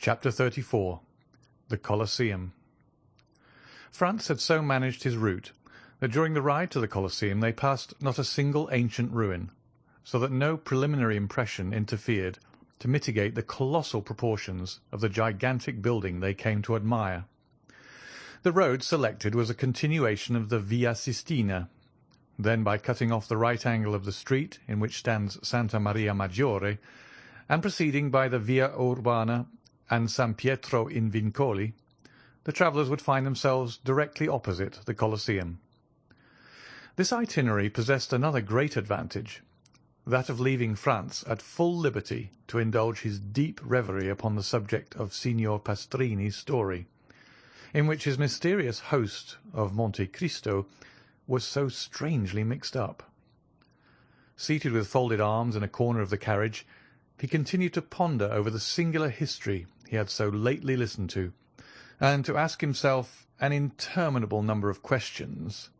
Chapter 34. The Colosseum. Franz had so managed his route that during the ride to the Colosseum they passed not a single ancient ruin, so that no preliminary impression interfered to mitigate the colossal proportions of the gigantic building they came to admire. The road selected was a continuation of the Via Sistina. Then, by cutting off the right angle of the street in which stands Santa Maria Maggiore, and proceeding by the Via Urbana and San Pietro in Vincoli, the travellers would find themselves directly opposite the Colosseum. This itinerary possessed another great advantage, that of leaving Franz at full liberty to indulge his deep reverie upon the subject of Signor Pastrini's story, in which his mysterious host of Monte Cristo was so strangely mixed up. Seated with folded arms in a corner of the carriage, he continued to ponder over the singular history he had so lately listened to, and to ask himself an interminable number of questions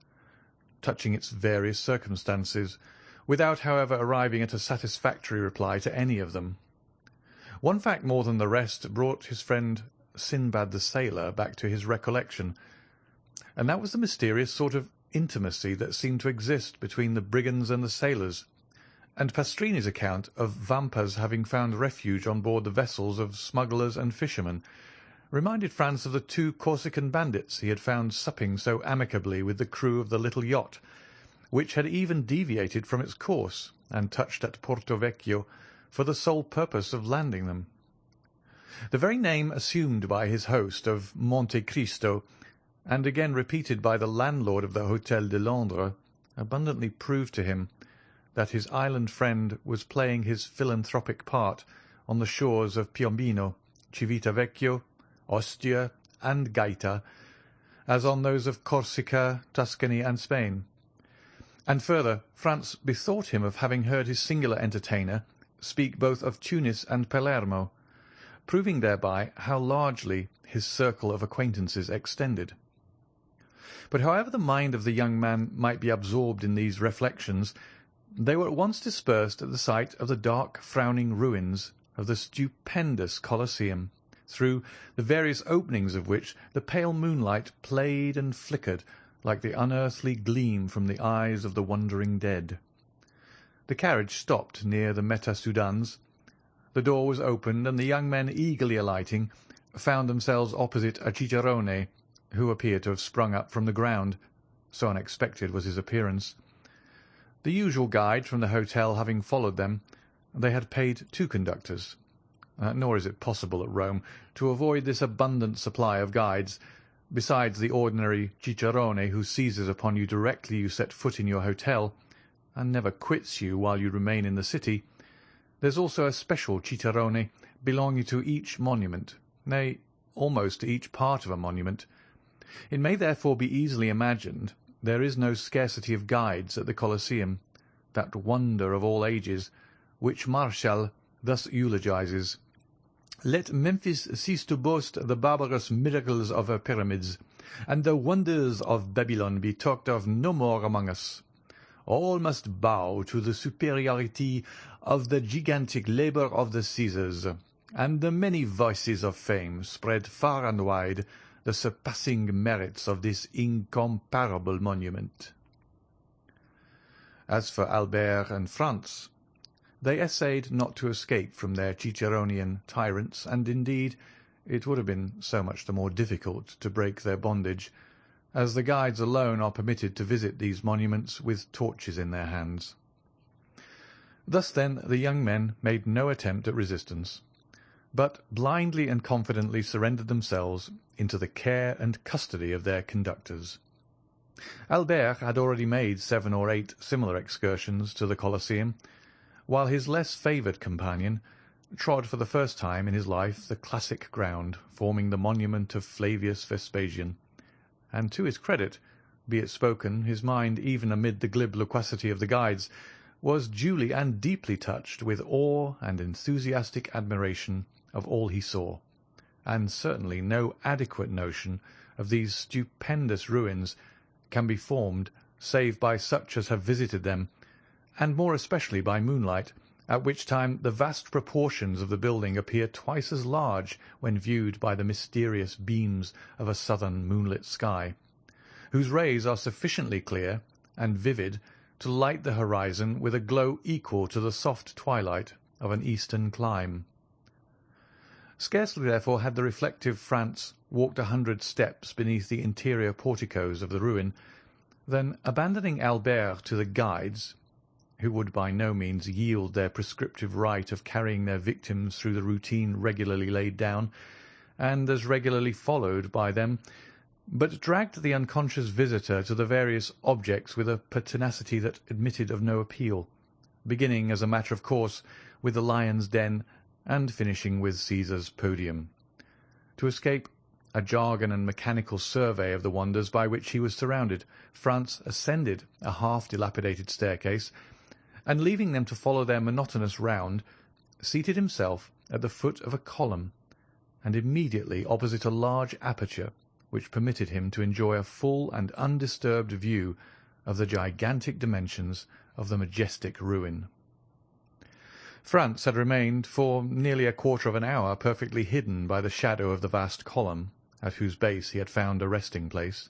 touching its various circumstances, without, however, arriving at a satisfactory reply to any of them. One fact more than the rest brought his friend Sinbad the sailor back to his recollection, and that was the mysterious sort of intimacy that seemed to exist between the brigands and the sailors, and Pastrini's account of Vampa's having found refuge on board the vessels of smugglers and fishermen reminded Franz of the two Corsican bandits he had found supping so amicably with the crew of the little yacht, which had even deviated from its course and touched at Porto Vecchio for the sole purpose of landing them. The very name assumed by his host of Monte Cristo, and again repeated by the landlord of the Hôtel de Londres, abundantly proved to him that his island friend was playing his philanthropic part on the shores of Piombino, Civitavecchio, Ostia, and Gaeta, as on those of Corsica, Tuscany, and Spain. And further, Franz bethought him of having heard his singular entertainer speak both of Tunis and Palermo, proving thereby how largely his circle of acquaintances extended. But however the mind of the young man might be absorbed in these reflections, they were at once dispersed at the sight of the dark frowning ruins of the stupendous Colosseum, through the various openings of which the pale moonlight played and flickered like the unearthly gleam from the eyes of the wondering dead. The carriage stopped near the Meta Sudans. The door was opened, and the young men, eagerly alighting, found themselves opposite a cicerone, who appeared to have sprung up from the ground, so unexpected was his appearance. The usual guide from the hotel having followed them, they had paid two conductors. Nor is it possible at Rome to avoid this abundant supply of guides. Besides the ordinary cicerone who seizes upon you directly you set foot in your hotel, and never quits you while you remain in the city, there's also a special cicerone belonging to each monument, nay, almost to each part of a monument. It may therefore be easily imagined there is no scarcity of guides at the Colosseum, that wonder of all ages, which Martial thus eulogizes: "Let Memphis cease to boast the barbarous miracles of her pyramids, and the wonders of Babylon be talked of no more among us. All must bow to the superiority of the gigantic labour of the Caesars, and the many voices of fame spread far and wide the surpassing merits of this incomparable monument." As for Albert and Franz, they essayed not to escape from their Ciceronian tyrants, and indeed it would have been so much the more difficult to break their bondage, as the guides alone are permitted to visit these monuments with torches in their hands. Thus, then, the young men made no attempt at resistance, but blindly and confidently surrendered themselves into the care and custody of their conductors. Albert had already made 7 or 8 similar excursions to the Colosseum, while his less favoured companion trod for the first time in his life the classic ground forming the monument of Flavius Vespasian, and to his credit, be it spoken, his mind, even amid the glib loquacity of the guides, was duly and deeply touched with awe and enthusiastic admiration of all he saw, and certainly no adequate notion of these stupendous ruins can be formed save by such as have visited them, and more especially by moonlight, at which time the vast proportions of the building appear twice as large when viewed by the mysterious beams of a southern moonlit sky, whose rays are sufficiently clear and vivid to light the horizon with a glow equal to the soft twilight of an eastern clime. Scarcely, therefore, had the reflective Franz walked 100 steps beneath the interior porticos of the ruin, than, abandoning Albert to the guides, who would by no means yield their prescriptive right of carrying their victims through the routine regularly laid down, and as regularly followed by them, but dragged the unconscious visitor to the various objects with a pertinacity that admitted of no appeal, beginning, as a matter of course, with the lion's den, and finishing with Caesar's podium, to escape a jargon and mechanical survey of the wonders by which he was surrounded. Franz ascended a half-dilapidated staircase, and leaving them to follow their monotonous round, seated himself at the foot of a column, and immediately opposite a large aperture which permitted him to enjoy a full and undisturbed view of the gigantic dimensions of the majestic ruin. Franz had remained for nearly a quarter of an hour perfectly hidden by the shadow of the vast column, at whose base he had found a resting-place,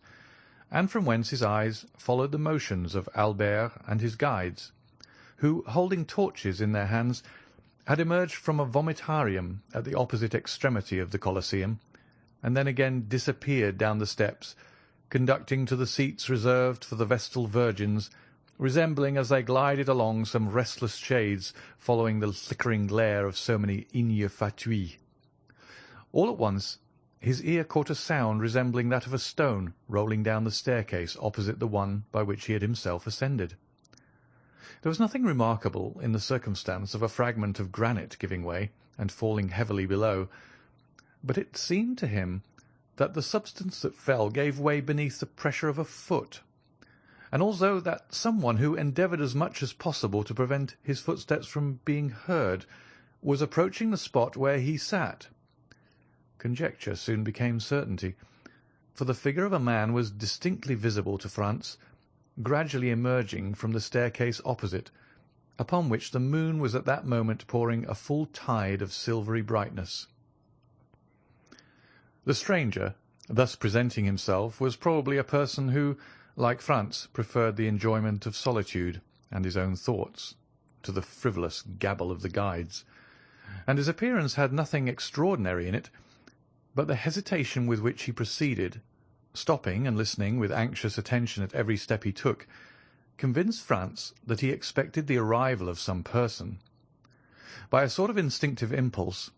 and from whence his eyes followed the motions of Albert and his guides, who, holding torches in their hands, had emerged from a vomitarium at the opposite extremity of the Colosseum, and then again disappeared down the steps, conducting to the seats reserved for the Vestal Virgins, resembling as they glided along some restless shades following the flickering glare of so many ignes fatui. All at once his ear caught a sound resembling that of a stone rolling down the staircase opposite the one by which he had himself ascended. There was nothing remarkable in the circumstance of a fragment of granite giving way and falling heavily below, but it seemed to him that the substance that fell gave way beneath the pressure of a foot, and also that someone who endeavoured as much as possible to prevent his footsteps from being heard was approaching the spot where he sat. Conjecture soon became certainty, for the figure of a man was distinctly visible to Franz, gradually emerging from the staircase opposite, upon which the moon was at that moment pouring a full tide of silvery brightness. The stranger, thus presenting himself, was probably a person who, like Franz, preferred the enjoyment of solitude and his own thoughts to the frivolous gabble of the guides, and his appearance had nothing extraordinary in it, but the hesitation with which he proceeded, stopping and listening with anxious attention at every step he took, convinced Franz that he expected the arrival of some person. By a sort of instinctive impulse,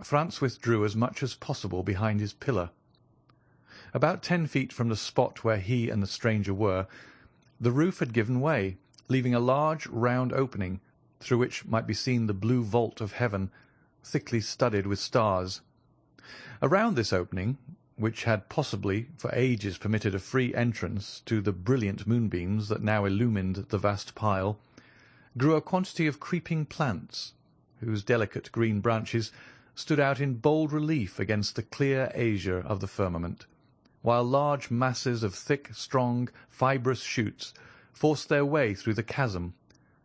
Franz withdrew as much as possible behind his pillar. About 10 feet from the spot where he and the stranger were, the roof had given way, leaving a large round opening, through which might be seen the blue vault of heaven, thickly studded with stars. Around this opening, which had possibly for ages permitted a free entrance to the brilliant moonbeams that now illumined the vast pile, grew a quantity of creeping plants, whose delicate green branches stood out in bold relief against the clear azure of the firmament, while large masses of thick, strong, fibrous shoots forced their way through the chasm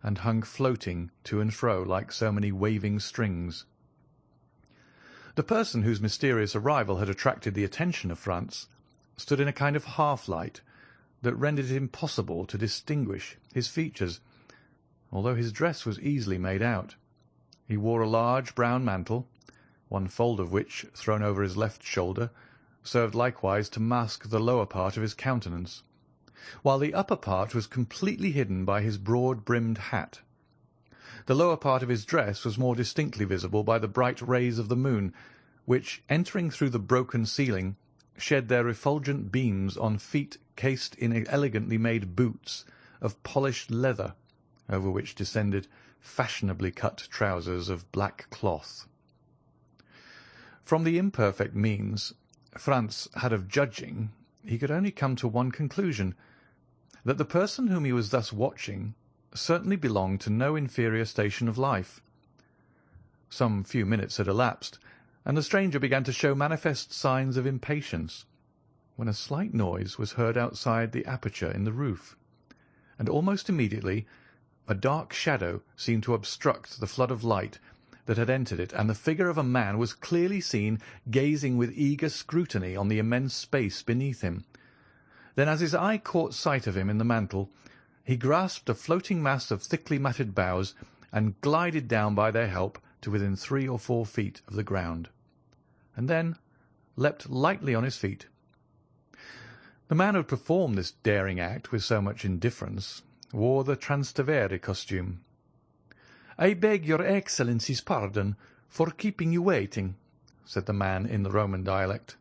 and hung floating to and fro like so many waving strings. The person whose mysterious arrival had attracted the attention of Franz stood in a kind of half-light that rendered it impossible to distinguish his features, although his dress was easily made out. He wore a large brown mantle, one fold of which, thrown over his left shoulder, served likewise to mask the lower part of his countenance, while the upper part was completely hidden by his broad-brimmed hat. The lower part of his dress was more distinctly visible by the bright rays of the moon, which, entering through the broken ceiling, shed their refulgent beams on feet cased in elegantly made boots of polished leather, over which descended fashionably cut trousers of black cloth. From the imperfect means Franz had of judging, he could only come to one conclusion, that the person whom he was thus watching certainly belonged to no inferior station of life. Some few minutes had elapsed, and the stranger began to show manifest signs of impatience, when a slight noise was heard outside the aperture in the roof, and almost immediately A dark shadow seemed to obstruct the flood of light that had entered it, and the figure of a man was clearly seen gazing with eager scrutiny on the immense space beneath him. Then, as his eye caught sight of him in the mantle, he grasped a floating mass of thickly matted boughs and glided down by their help to within 3 or 4 feet of the ground, and then leapt lightly on his feet. The man who had performed this daring act with so much indifference wore the Trastevere costume. "I beg your Excellency's pardon for keeping you waiting," said the man in the Roman dialect,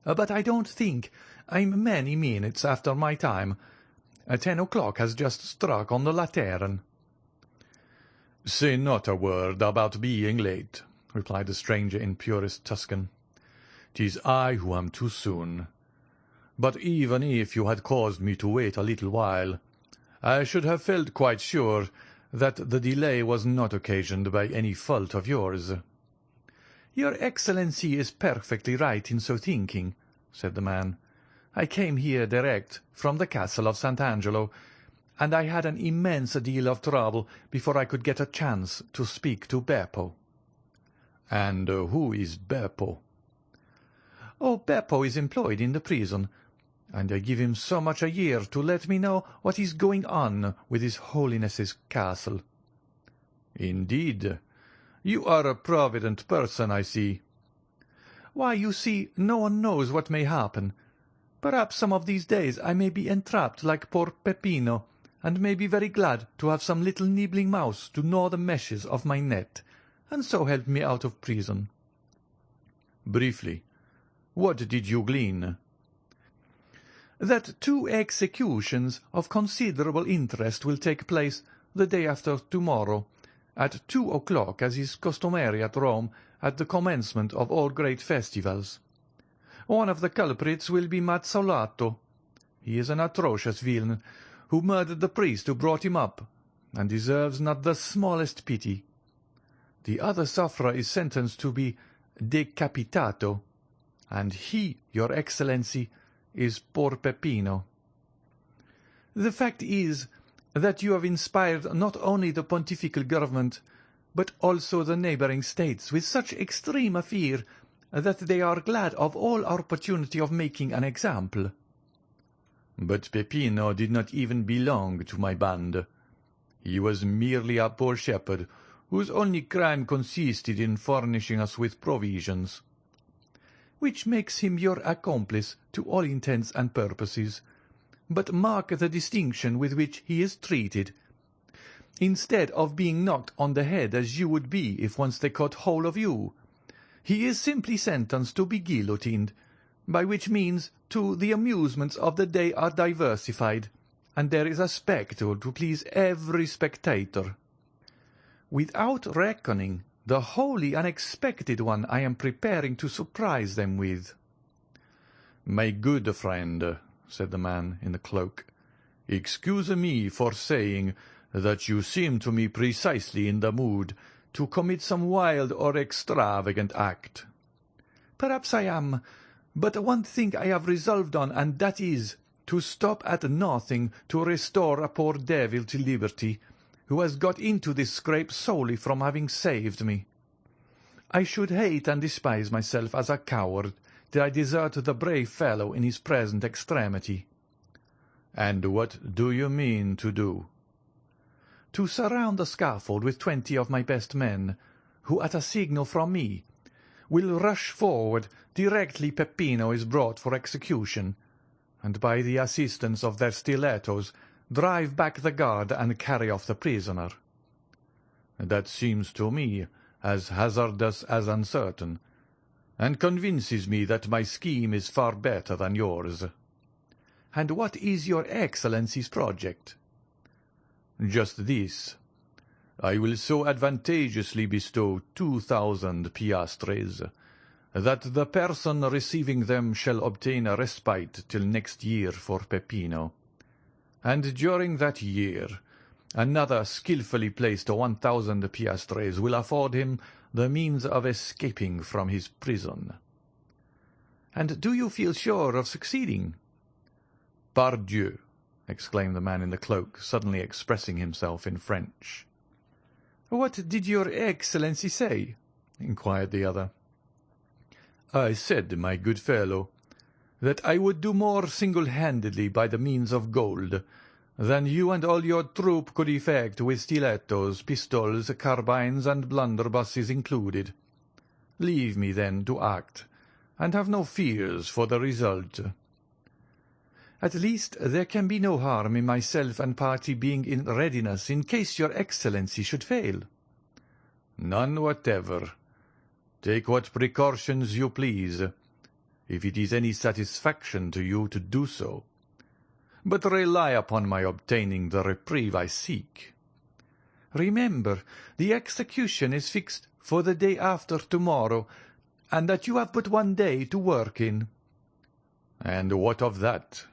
"but I don't think I'm many minutes after my time. 10 o'clock has just struck on the Lateran." "Say not a word about being late," replied the stranger in purest Tuscan. "'Tis I who am too soon. But even if you had caused me to wait a little while, I should have felt quite sure that the delay was not occasioned by any fault of yours." "Your Excellency is perfectly right in so thinking," said the man. "I came here direct from the castle of Sant'Angelo, and I had an immense deal of trouble before I could get a chance to speak to Beppo." "And who is Beppo?" "Oh, Beppo is employed in the prison, and I give him so much a year to let me know what is going on with His Holiness's castle." "Indeed. You are a provident person, I see." "Why, you see, no one knows what may happen. Perhaps some of these days I may be entrapped like poor Peppino, and may be very glad to have some little nibbling mouse to gnaw the meshes of my net, and so help me out of prison." "Briefly, what did you glean?" "That 2 executions of considerable interest will take place the day after tomorrow, at 2 o'clock, as is customary at Rome at the commencement of all great festivals. One of the culprits will be Mazzolato. He is an atrocious villain, who murdered the priest who brought him up, and deserves not the smallest pity. The other sufferer is sentenced to be decapitato, and he, your Excellency, is poor Peppino. The fact is that you have inspired not only the pontifical government, but also the neighbouring states with such extreme fear that they are glad of all opportunity of making an example." "But Peppino did not even belong to my band. He was merely a poor shepherd whose only crime consisted in furnishing us with provisions." "Which makes him your accomplice to all intents and purposes. But mark the distinction with which he is treated. Instead of being knocked on the head as you would be if once they caught hold of you, he is simply sentenced to be guillotined, by which means, too, the amusements of the day are diversified, and there is a spectacle to please every spectator. Without reckoning the wholly unexpected one I am preparing to surprise them with." "My good friend," said the man in the cloak, "excuse me for saying that you seem to me precisely in the mood to commit some wild or extravagant act." "Perhaps I am, but one thing I have resolved on, and that is, to stop at nothing to restore a poor devil to liberty, who has got into this scrape solely from having saved me. I should hate and despise myself as a coward did I desert the brave fellow in his present extremity." "And what do you mean to do?" "To surround the scaffold with 20 of my best men, who, at a signal from me, will rush forward directly Peppino is brought for execution, and by the assistance of their stilettos drive back the guard and carry off the prisoner." "That seems to me as hazardous as uncertain, and convinces me that my scheme is far better than yours." "And what is your Excellency's project?" "Just this. I will so advantageously bestow 2,000 piastres that the person receiving them shall obtain a respite till next year for Peppino, and during that year another skilfully placed 1,000 piastres will afford him the means of escaping from his prison." "And do you feel sure of succeeding?" "Pardieu, exclaimed the man in the cloak, suddenly expressing himself in French. "What did your Excellency say?" inquired the other. "I said, my good fellow, that I would do more single-handedly by the means of gold than you and all your troop could effect with stilettos, pistols, carbines, and blunderbusses included. Leave me, then, to act, and have no fears for the result. At least there can be no harm in myself and party being in readiness in case your Excellency should fail." "None whatever. Take what precautions you please, if it is any satisfaction to you to do so. But rely upon my obtaining the reprieve I seek." "Remember, the execution is fixed for the day after tomorrow, and that you have but 1 day to work in." "And what of that?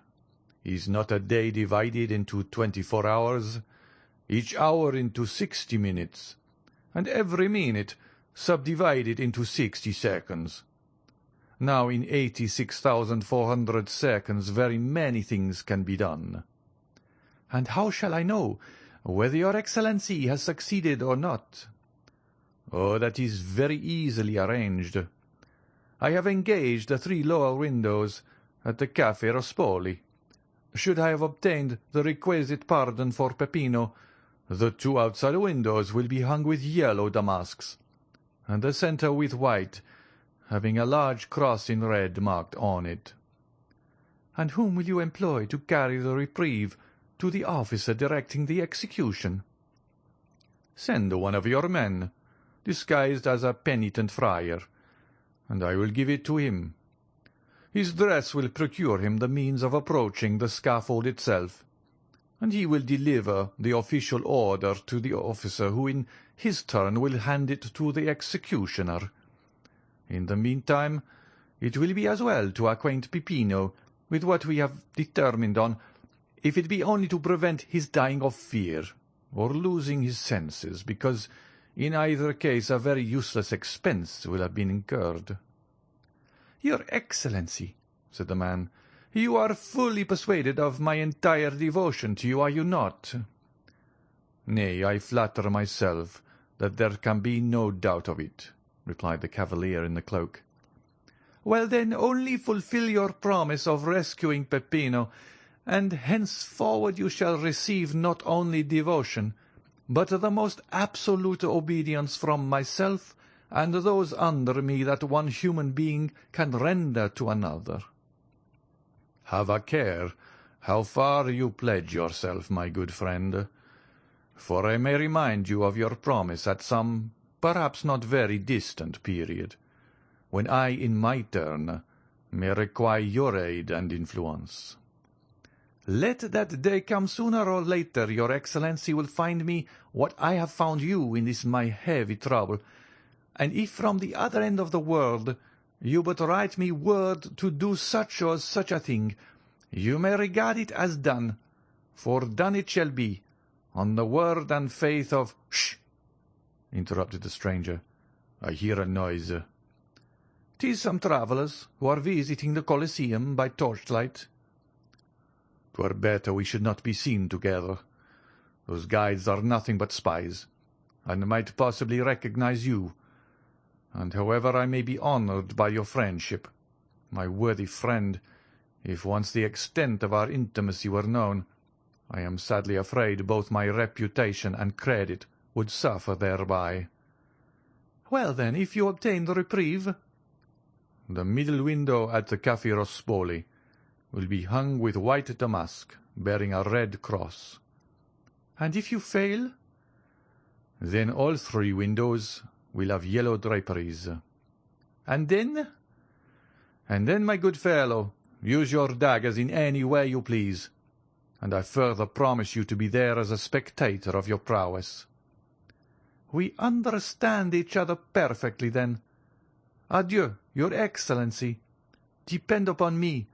Is not a day divided into 24 hours, each hour into 60 minutes, and every minute subdivided into 60 seconds? Now in 86,400 seconds very many things can be done." "And how shall I know whether your Excellency has succeeded or not?" "Oh, that is very easily arranged. I have engaged the 3 lower windows at the Café Rospoli. Should I have obtained the requisite pardon for Peppino, the 2 outside windows will be hung with yellow damasks, and the centre with white, having a large cross in red marked on it." "And whom will you employ to carry the reprieve to the officer directing the execution?" "Send one of your men, disguised as a penitent friar, and I will give it to him. His dress will procure him the means of approaching the scaffold itself, and he will deliver the official order to the officer, who in his turn will hand it to the executioner. In the meantime, it will be as well to acquaint Peppino with what we have determined on, if it be only to prevent his dying of fear, or losing his senses, because in either case a very useless expense will have been incurred." "Your Excellency," said the man, "you are fully persuaded of my entire devotion to you, are you not?" "Nay, I flatter myself that there can be no doubt of it," replied the cavalier in the cloak. "Well, then, only fulfil your promise of rescuing Peppino, and henceforward you shall receive not only devotion, but the most absolute obedience from myself and those under me that one human being can render to another." "Have a care how far you pledge yourself, my good friend, for I may remind you of your promise at some perhaps not very distant period, when I in my turn may require your aid and influence." "Let that day come sooner or later, your Excellency will find me what I have found you in this my heavy trouble, and if from the other end of the world you but write me word to do such or such a thing, you may regard it as done, for done it shall be, on the word and faith of—" "Sh!" interrupted the stranger. "I hear a noise." "'Tis some travellers who are visiting the Colosseum by torchlight." "'Twere better we should not be seen together. Those guides are nothing but spies, and might possibly recognize you. And however I may be honoured by your friendship, my worthy friend, if once the extent of our intimacy were known, I am sadly afraid both my reputation and credit would suffer thereby." "Well, then, if you obtain the reprieve?" "The middle window at the Café Rospoli will be hung with white damask, bearing a red cross." "And if you fail?" "Then all 3 windows will have yellow draperies." "And then?" "And then, my good fellow, use your daggers in any way you please, and I further promise you to be there as a spectator of your prowess." "We understand each other perfectly, then. Adieu, your Excellency. Depend upon me,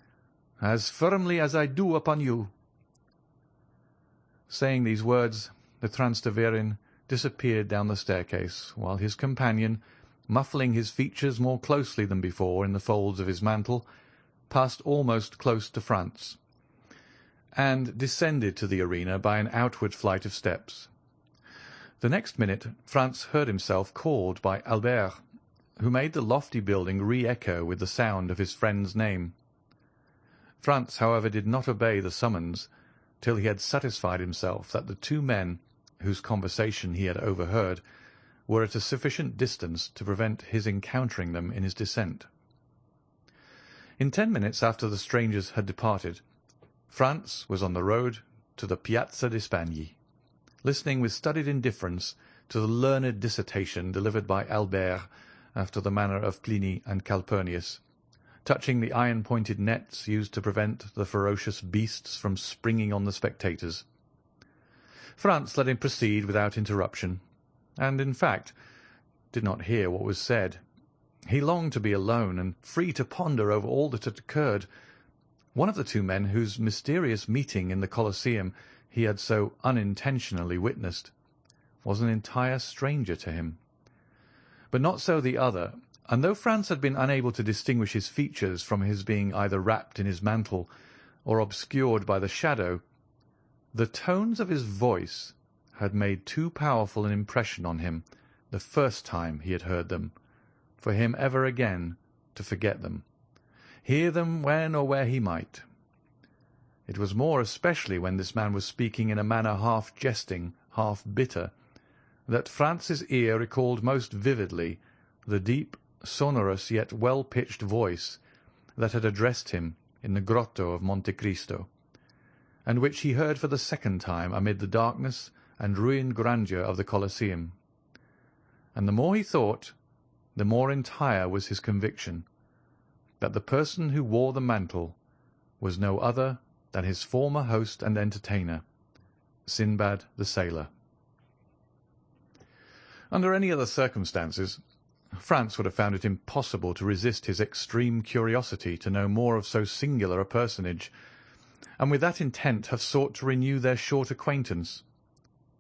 as firmly as I do upon you." Saying these words, the Transteverin disappeared down the staircase, while his companion, muffling his features more closely than before in the folds of his mantle, passed almost close to Franz. and descended to the arena by an outward flight of steps. The next minute Franz heard himself called by Albert, who made the lofty building re-echo with the sound of his friend's name. Franz, however, did not obey the summons till he had satisfied himself that the two men, whose conversation he had overheard, were at a sufficient distance to prevent his encountering them in his descent. In 10 minutes after the strangers had departed, Franz was on the road to the Piazza di Spagna, listening with studied indifference to the learned dissertation delivered by Albert after the manner of Pliny and Calpurnius, touching the iron-pointed nets used to prevent the ferocious beasts from springing on the spectators. Franz let him proceed without interruption, and, in fact, did not hear what was said. He longed to be alone and free to ponder over all that had occurred. One of the two men whose mysterious meeting in the Colosseum he had so unintentionally witnessed was an entire stranger to him. But not so the other, and though Franz had been unable to distinguish his features from his being either wrapped in his mantle or obscured by the shadow, the tones of his voice had made too powerful an impression on him the first time he had heard them, for him ever again to forget them, hear them when or where he might. It was more especially when this man was speaking in a manner half jesting, half bitter, that Franz's ear recalled most vividly the deep, sonorous yet well-pitched voice that had addressed him in the grotto of Monte Cristo, and which he heard for the second time amid the darkness and ruined grandeur of the Colosseum. And the more he thought, the more entire was his conviction that the person who wore the mantle was no other than his former host and entertainer, Sinbad the sailor. Under any other circumstances, Franz would have found it impossible to resist his extreme curiosity to know more of so singular a personage, and with that intent have sought to renew their short acquaintance.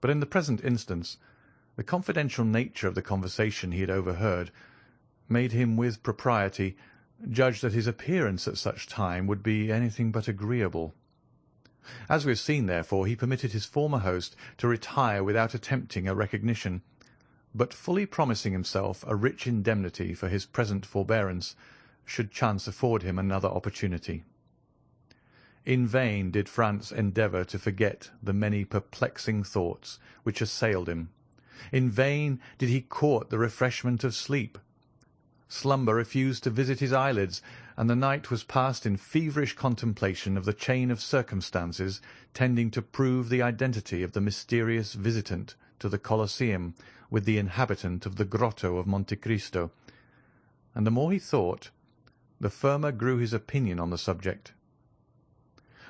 But in the present instance, the confidential nature of the conversation he had overheard made him with propriety judge that his appearance at such time would be anything but agreeable. As we have seen, therefore, he permitted his former host to retire without attempting a recognition, but fully promising himself a rich indemnity for his present forbearance, should chance afford him another opportunity. In vain did Franz endeavour to forget the many perplexing thoughts which assailed him. In vain did he court the refreshment of sleep. Slumber refused to visit his eyelids, and the night was passed in feverish contemplation of the chain of circumstances tending to prove the identity of the mysterious visitant to the Colosseum with the inhabitant of the grotto of Monte Cristo, and the more he thought, the firmer grew his opinion on the subject.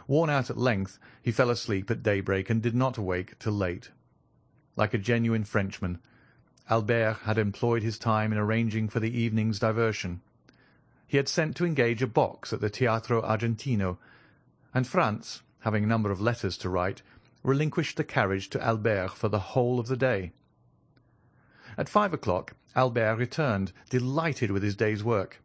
Worn out at length, he fell asleep at daybreak and did not awake till late. Like a genuine Frenchman, Albert had employed his time in arranging for the evening's diversion. He had sent to engage a box at the Teatro Argentino, and Franz, having a number of letters to write, relinquished the carriage to Albert for the whole of the day. At 5 o'clock Albert returned, delighted with his day's work.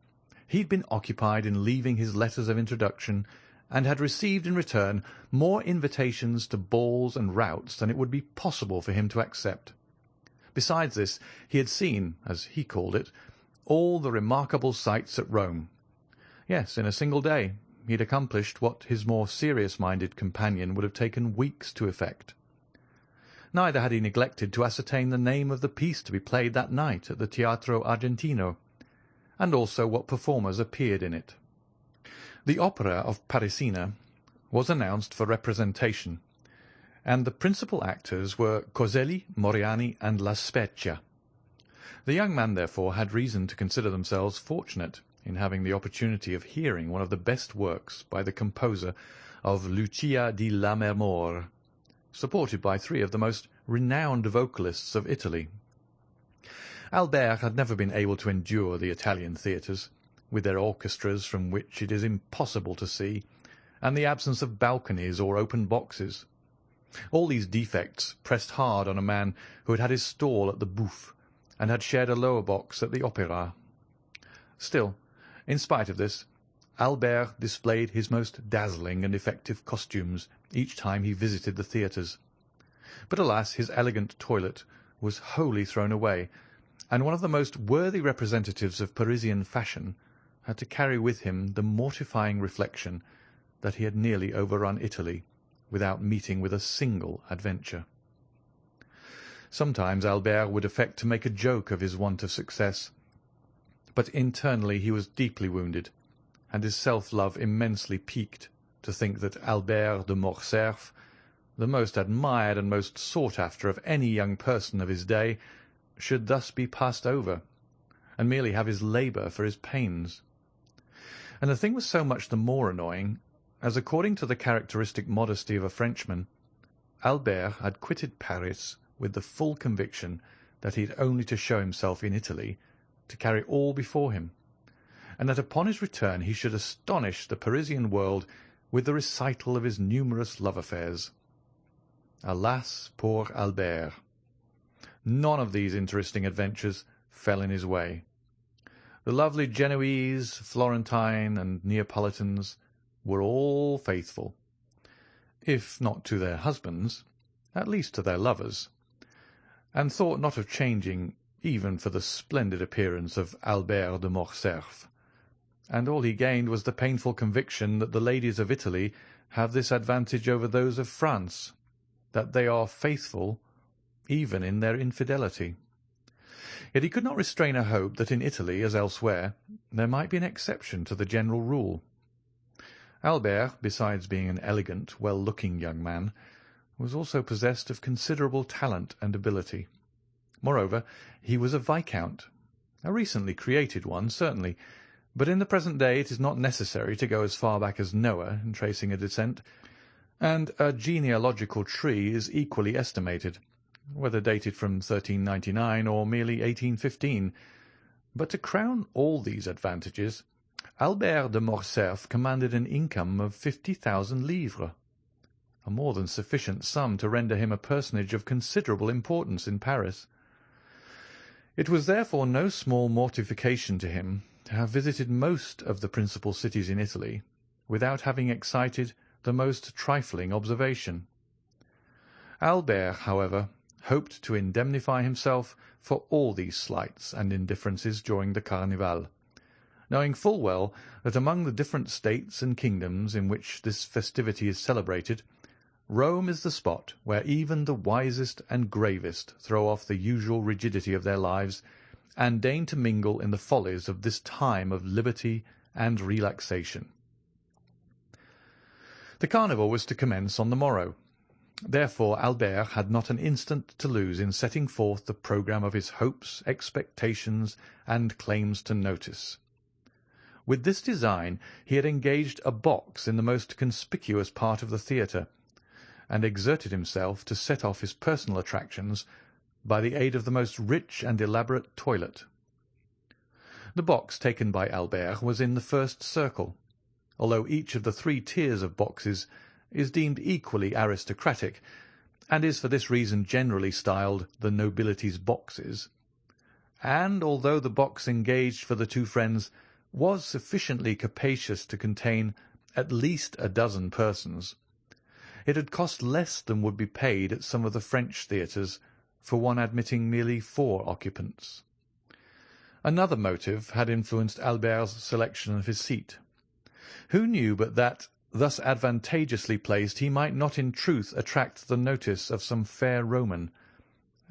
He had been occupied in leaving his letters of introduction, and had received in return more invitations to balls and routs than it would be possible for him to accept. Besides this, he had seen, as he called it, all the remarkable sights at Rome. Yes, in a single day he had accomplished what his more serious-minded companion would have taken weeks to effect. Neither had he neglected to ascertain the name of the piece to be played that night at the Teatro Argentino, and also what performers appeared in it. The opera of Parisina was announced for representation, and the principal actors were Coselli, Moriani, and La Spezia. The young man, therefore, had reason to consider themselves fortunate in having the opportunity of hearing one of the best works by the composer of Lucia di Lammermoor, supported by 3 of the most renowned vocalists of Italy. Albert had never been able to endure the Italian theatres, with their orchestras from which it is impossible to see, and the absence of balconies or open boxes. All these defects pressed hard on a man who had had his stall at the Bouffe, and had shared a lower box at the Opera. Still, in spite of this, Albert displayed his most dazzling and effective costumes each time he visited the theatres. But alas, his elegant toilet was wholly thrown away, and one of the most worthy representatives of Parisian fashion had to carry with him the mortifying reflection that he had nearly overrun Italy without meeting with a single adventure. Sometimes Albert would affect to make a joke of his want of success, but internally he was deeply wounded, and his self-love immensely piqued to think that Albert de Morcerf, the most admired and most sought after of any young person of his day, should thus be passed over, and merely have his labour for his pains. And the thing was so much the more annoying, as according to the characteristic modesty of a Frenchman, Albert had quitted Paris with the full conviction that he had only to show himself in Italy to carry all before him, and that upon his return he should astonish the Parisian world with the recital of his numerous love affairs. Alas, poor Albert! None of these interesting adventures fell in his way. The lovely Genoese, Florentine, and Neapolitans were all faithful, if not to their husbands, at least to their lovers, and thought not of changing even for the splendid appearance of Albert de Morcerf, and all he gained was the painful conviction that the ladies of Italy have this advantage over those of France, that they are faithful even in their infidelity. Yet he could not restrain a hope that in Italy, as elsewhere, there might be an exception to the general rule. Albert, besides being an elegant, well-looking young man, was also possessed of considerable talent and ability. Moreover, he was a viscount, a recently created one, certainly, but in the present day it is not necessary to go as far back as Noah in tracing a descent, and a genealogical tree is equally estimated, whether dated from 1399 or merely 1815. But to crown all these advantages, Albert de Morcerf commanded an income of 50,000 livres, a more than sufficient sum to render him a personage of considerable importance in Paris. It was therefore no small mortification to him to have visited most of the principal cities in Italy without having excited the most trifling observation. Albert, however, hoped to indemnify himself for all these slights and indifferences during the Carnival, knowing full well that among the different states and kingdoms in which this festivity is celebrated, Rome is the spot where even the wisest and gravest throw off the usual rigidity of their lives and deign to mingle in the follies of this time of liberty and relaxation. The Carnival was to commence on the morrow. Therefore Albert had not an instant to lose in setting forth the programme of his hopes, expectations, and claims to notice. With this design he had engaged a box in the most conspicuous part of the theatre, and exerted himself to set off his personal attractions by the aid of the most rich and elaborate toilet. The box taken by Albert was in the first circle, although each of the 3 tiers of boxes is deemed equally aristocratic, and is for this reason generally styled the nobility's boxes. And although the box engaged for the 2 friends was sufficiently capacious to contain at least a dozen persons, it had cost less than would be paid at some of the French theatres for one admitting merely 4 occupants. Another motive had influenced Albert's selection of his seat. Who knew but that, thus advantageously placed, he might not in truth attract the notice of some fair Roman,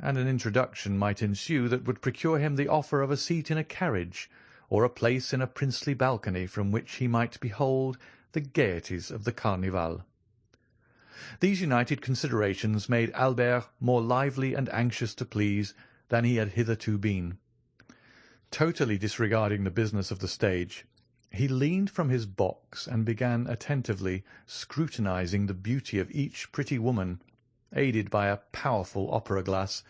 and an introduction might ensue that would procure him the offer of a seat in a carriage, or a place in a princely balcony from which he might behold the gaieties of the Carnival. These united considerations made Albert more lively and anxious to please than he had hitherto been. Totally disregarding the business of the stage, he leaned from his box and began attentively scrutinizing the beauty of each pretty woman, aided by a powerful opera-glass.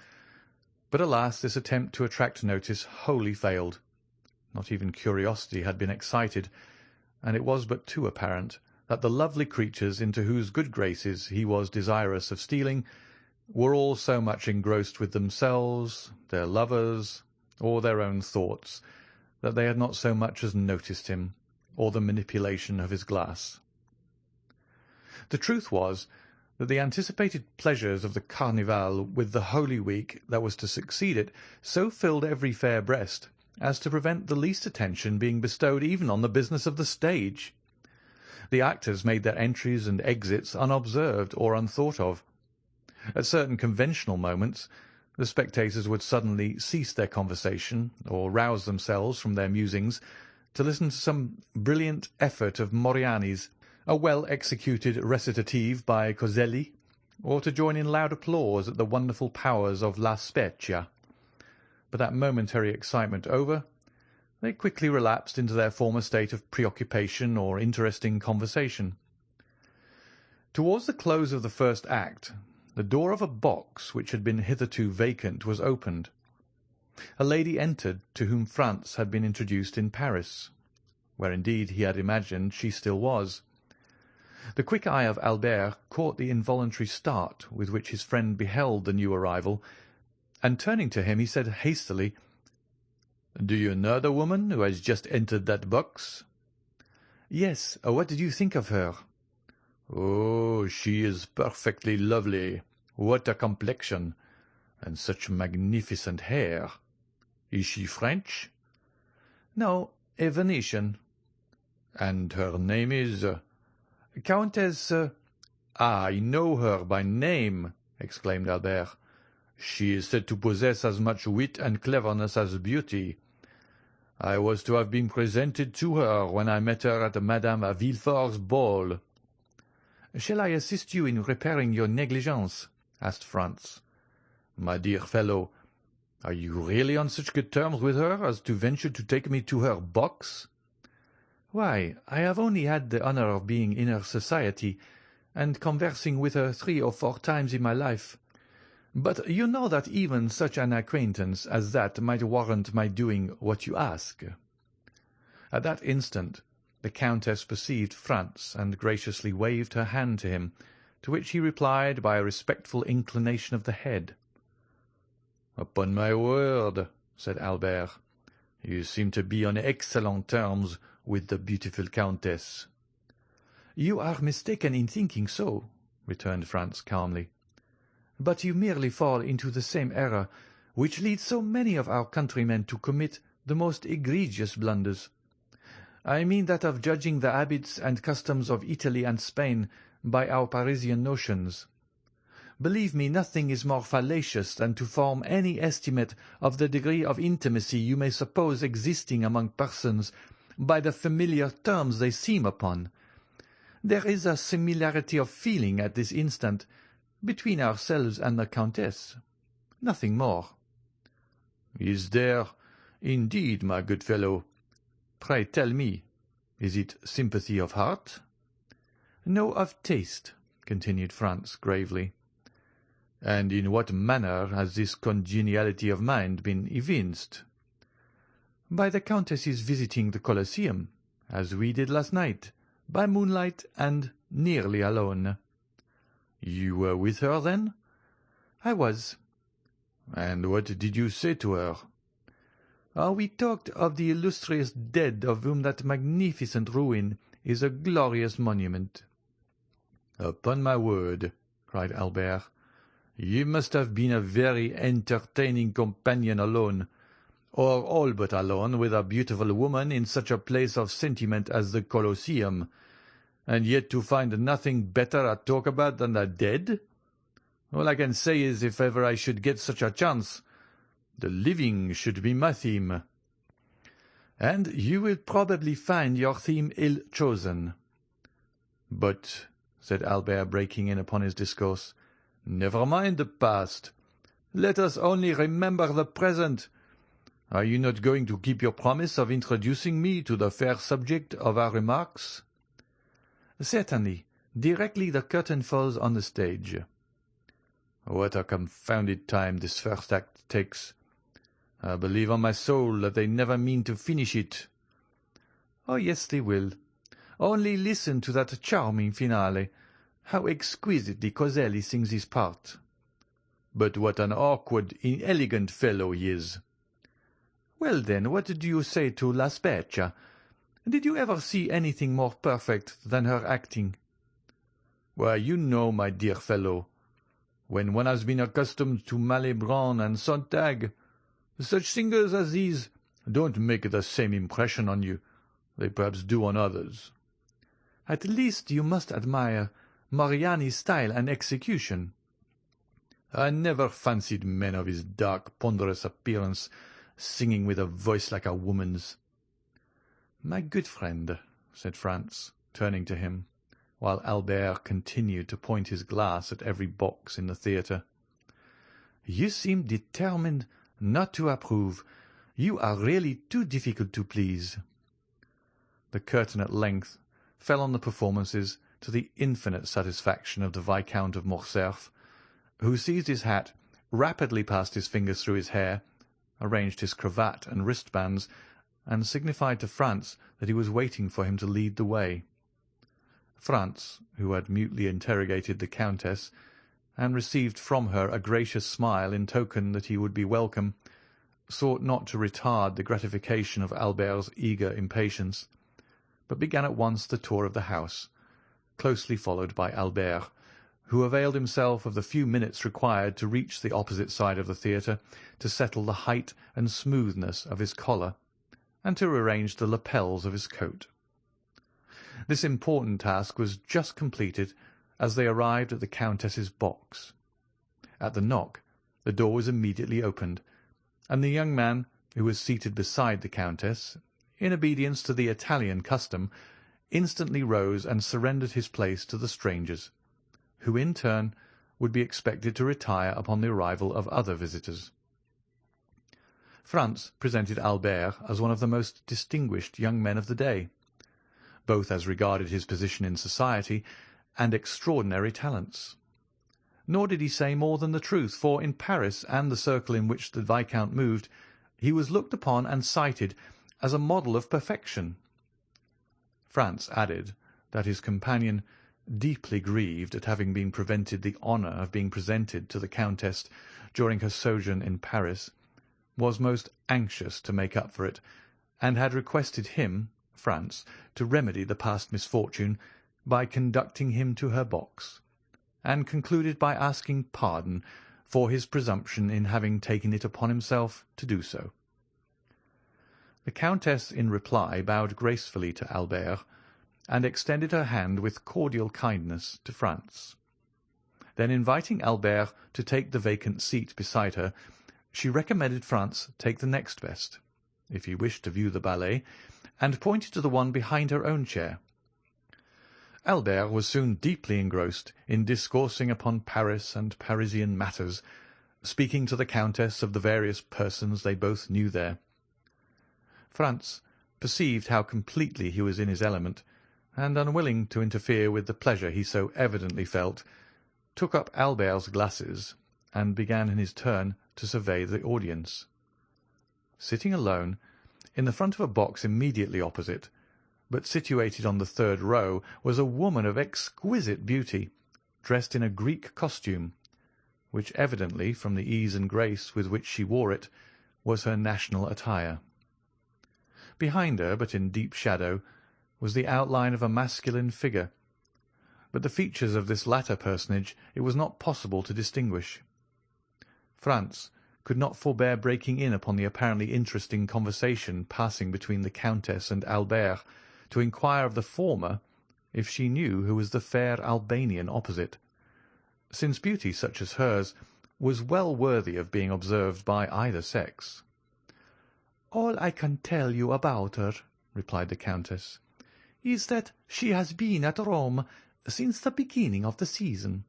But alas, this attempt to attract notice wholly failed. Not even curiosity had been excited, and it was but too apparent that the lovely creatures into whose good graces he was desirous of stealing were all so much engrossed with themselves, their lovers, or their own thoughts, that they had not so much as noticed him, or the manipulation of his glass. The truth was that the anticipated pleasures of the Carnival with the Holy Week that was to succeed it so filled every fair breast as to prevent the least attention being bestowed even on the business of the stage. The actors made their entries and exits unobserved or unthought of. At certain conventional moments the spectators would suddenly cease their conversation or rouse themselves from their musings to listen to some brilliant effort of Moriani's, a well-executed recitative by Coselli, or to join in loud applause at the wonderful powers of La Spezia. But that momentary excitement over, they quickly relapsed into their former state of preoccupation or interesting conversation. Towards the close of the first act, the door of a box which had been hitherto vacant was opened. A lady entered to whom Franz had been introduced in Paris, where indeed he had imagined she still was. The quick eye of Albert caught the involuntary start with which his friend beheld the new arrival, and turning to him he said hastily, "Do you know the woman who has just entered that box?" "Yes. What did you think of her?" "Oh, she is perfectly lovely. What a complexion! And such magnificent hair. Is she French?" "No, a Venetian." "And her name is—" "Countess—" "I know her by name," exclaimed Albert. "She is said to possess as much wit and cleverness as beauty. I was to have been presented to her when I met her at Madame Villefort's ball." "Shall I assist you in repairing your negligence?" asked Franz. "My dear fellow, are you really on such good terms with her as to venture to take me to her box?" "Why, I have only had the honour of being in her society, and conversing with her 3 or 4 times in my life. But you know that even such an acquaintance as that might warrant my doing what you ask." At that instant the Countess perceived Franz and graciously waved her hand to him, to which he replied by a respectful inclination of the head. "Upon my word," said Albert, "you seem to be on excellent terms with the beautiful Countess." "You are mistaken in thinking so," returned Franz calmly. "But you merely fall into the same error which leads so many of our countrymen to commit the most egregious blunders. I mean that of judging the habits and customs of Italy and Spain by our Parisian notions. Believe me, nothing is more fallacious than to form any estimate of the degree of intimacy you may suppose existing among persons by the familiar terms they seem upon. There is a similarity of feeling at this instant between ourselves and the Countess. Nothing more." "Is there, indeed, my good fellow? Pray tell me, is it sympathy of heart?" "No, of taste," continued Franz gravely. "And in what manner has this congeniality of mind been evinced?" "By the Countess's visiting the Colosseum, as we did last night, by moonlight and nearly alone." "You were with her, then?" "I was." "And what did you say to her?" We talked of the illustrious dead of whom that magnificent ruin is a glorious monument." "Upon my word," cried Albert, "you must have been a very entertaining companion alone, or all but alone with a beautiful woman in such a place of sentiment as the Colosseum, and yet to find nothing better to talk about than the dead. All I can say is, if ever I should get such a chance, the living should be my theme." "And you will probably find your theme ill-chosen." "But," said Albert, breaking in upon his discourse, "never mind the past. Let us only remember the present. Are you not going to keep your promise of introducing me to the fair subject of our remarks?" "Certainly, directly the curtain falls on the stage." "What a confounded time this first act takes! I believe on my soul that they never mean to finish it." "Oh, yes, they will. Only listen to that charming finale. How exquisitely Coselli sings his part." "But what an awkward, inelegant fellow he is!" "Well, then, what do you say to La Spezia? Did you ever see anything more perfect than her acting? Why, you know, my dear fellow, when one has been accustomed to Malibran and Sontag, such singers as these don't make the same impression on you they perhaps do on others. At least you must admire Mariani's style and execution. I never fancied men of his dark, ponderous appearance singing with a voice like a woman's. My good friend, said Franz, turning to him, while Albert continued to point his glass at every box in the theatre, you seem determined not to approve. You are really too difficult to please. The curtain at length fell on the performances, to the infinite satisfaction of the Viscount of Morcerf, who seized his hat, rapidly passed his fingers through his hair, arranged his cravat and wristbands, and signified to Franz that he was waiting for him to lead the way. Franz, who had mutely interrogated the Countess, and received from her a gracious smile in token that he would be welcome, sought not to retard the gratification of Albert's eager impatience, but began at once the tour of the house, closely followed by Albert, who availed himself of the few minutes required to reach the opposite side of the theatre, to settle the height and smoothness of his collar, and to arrange the lapels of his coat. This important task was just completed as they arrived at the Countess's box. At the knock, the door was immediately opened, and the young man, who was seated beside the Countess, in obedience to the Italian custom, instantly rose and surrendered his place to the strangers, who in turn would be expected to retire upon the arrival of other visitors. Franz presented Albert as one of the most distinguished young men of the day, both as regarded his position in society and extraordinary talents. Nor did he say more than the truth, for in Paris and the circle in which the Viscount moved, he was looked upon and cited as a model of perfection. Franz added that his companion, deeply grieved at having been prevented the honour of being presented to the Countess during her sojourn in Paris, was most anxious to make up for it, and had requested him, Franz, to remedy the past misfortune by conducting him to her box, and concluded by asking pardon for his presumption in having taken it upon himself to do so. The Countess in reply bowed gracefully to Albert, and extended her hand with cordial kindness to Franz. Then, inviting Albert to take the vacant seat beside her, she recommended Franz take the next best, if he wished to view the ballet, and pointed to the one behind her own chair. Albert was soon deeply engrossed in discoursing upon Paris and Parisian matters, speaking to the Countess of the various persons they both knew there. Franz perceived how completely he was in his element, and, unwilling to interfere with the pleasure he so evidently felt, took up Albert's glasses, and began in his turn to survey the audience. Sitting alone, in the front of a box immediately opposite, but situated on the third row, was a woman of exquisite beauty, dressed in a Greek costume, which evidently, from the ease and grace with which she wore it, was her national attire. Behind her, but in deep shadow, was the outline of a masculine figure, but the features of this latter personage it was not possible to distinguish. Franz could not forbear breaking in upon the apparently interesting conversation passing between the Countess and Albert, to inquire of the former if she knew who was the fair Albanian opposite, since beauty such as hers was well worthy of being observed by either sex. "All I can tell you about her," replied the Countess, "is that she has been at Rome since the beginning of the season.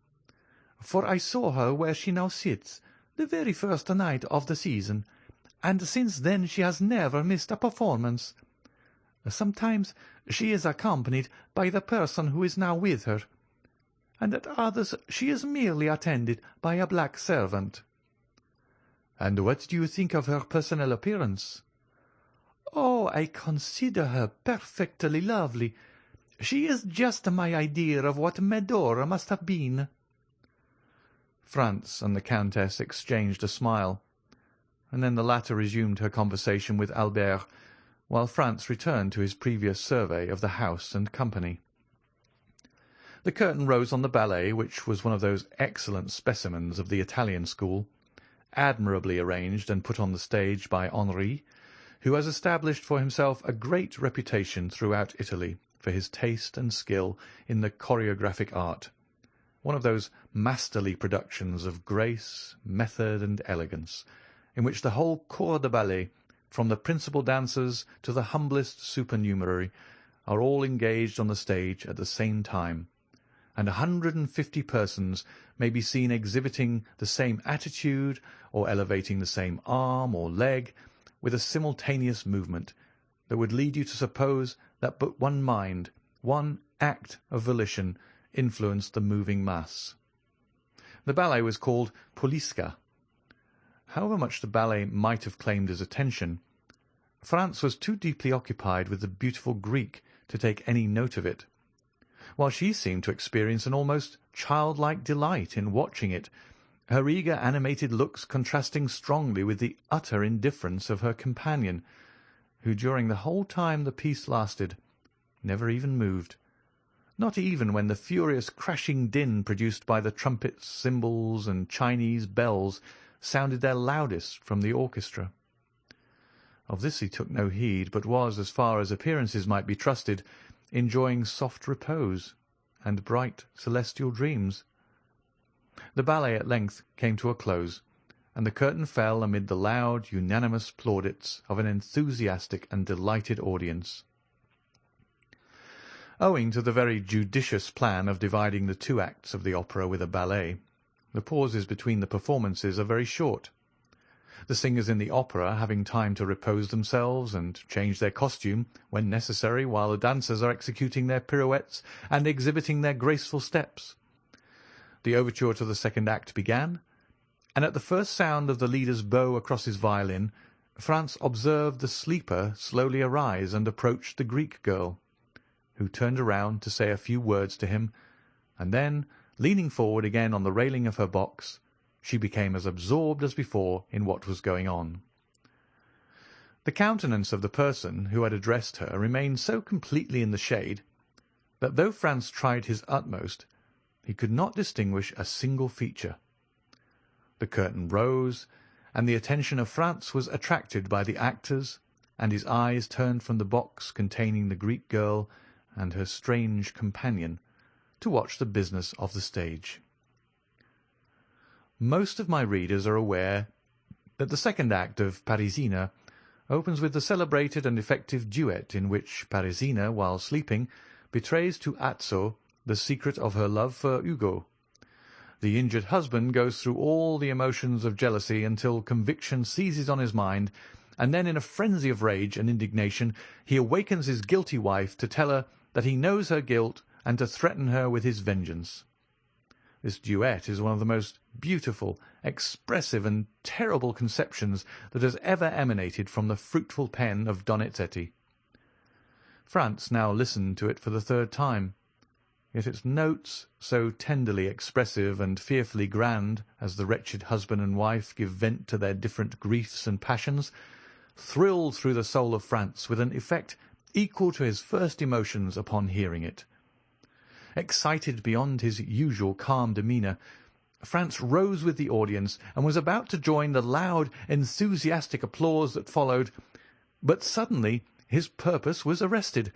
For I saw her where she now sits, the very first night of the season, and since then she has never missed a performance. Sometimes she is accompanied by the person who is now with her, and at others she is merely attended by a black servant." "And what do you think of her personal appearance?" "Oh, I consider her perfectly lovely. She is just my idea of what Medora must have been." Franz and the Countess exchanged a smile, and then the latter resumed her conversation with Albert, while Franz returned to his previous survey of the house and company. The curtain rose on the ballet, which was one of those excellent specimens of the Italian school, admirably arranged and put on the stage by Henri, who has established for himself a great reputation throughout Italy for his taste and skill in the choreographic art, one of those masterly productions of grace, method, and elegance, in which the whole corps de ballet, from the principal dancers to the humblest supernumerary, are all engaged on the stage at the same time, and 150 persons may be seen exhibiting the same attitude or elevating the same arm or leg with a simultaneous movement that would lead you to suppose that but one mind, one act of volition, influenced the moving mass. The ballet was called Poliska. However much the ballet might have claimed his attention, Franz was too deeply occupied with the beautiful Greek to take any note of it, while she seemed to experience an almost childlike delight in watching it, her eager animated looks contrasting strongly with the utter indifference of her companion, who during the whole time the piece lasted never even moved, not even when the furious crashing din produced by the trumpets, cymbals, and Chinese bells sounded their loudest from the orchestra. Of this he took no heed, but was, as far as appearances might be trusted, enjoying soft repose and bright celestial dreams. The ballet at length came to a close, and the curtain fell amid the loud, unanimous plaudits of an enthusiastic and delighted audience. Owing to the very judicious plan of dividing the two acts of the opera with a ballet, the pauses between the performances are very short. The singers in the opera having time to repose themselves and change their costume when necessary, while the dancers are executing their pirouettes and exhibiting their graceful steps. The overture to the second act began, and at the first sound of the leader's bow across his violin, Franz observed the sleeper slowly arise and approach the Greek girl, who turned around to say a few words to him, and then, leaning forward again on the railing of her box, she became as absorbed as before in what was going on. The countenance of the person who had addressed her remained so completely in the shade that though Franz tried his utmost, he could not distinguish a single feature. The curtain rose, and the attention of Franz was attracted by the actors, and his eyes turned from the box containing the Greek girl and her strange companion to watch the business of the stage. Most of my readers are aware that the second act of Parisina opens with the celebrated and effective duet in which Parisina, while sleeping, betrays to Azzo the secret of her love for Ugo. The injured husband goes through all the emotions of jealousy until conviction seizes on his mind, and then in a frenzy of rage and indignation he awakens his guilty wife to tell her that he knows her guilt and to threaten her with his vengeance. This duet is one of the most beautiful, expressive, and terrible conceptions that has ever emanated from the fruitful pen of Donizetti. Franz now listened to it for the third time, yet its notes, so tenderly expressive and fearfully grand as the wretched husband and wife give vent to their different griefs and passions, thrilled through the soul of Franz with an effect equal to his first emotions upon hearing it. Excited beyond his usual calm demeanour, Franz rose with the audience and was about to join the loud, enthusiastic applause that followed, but suddenly his purpose was arrested.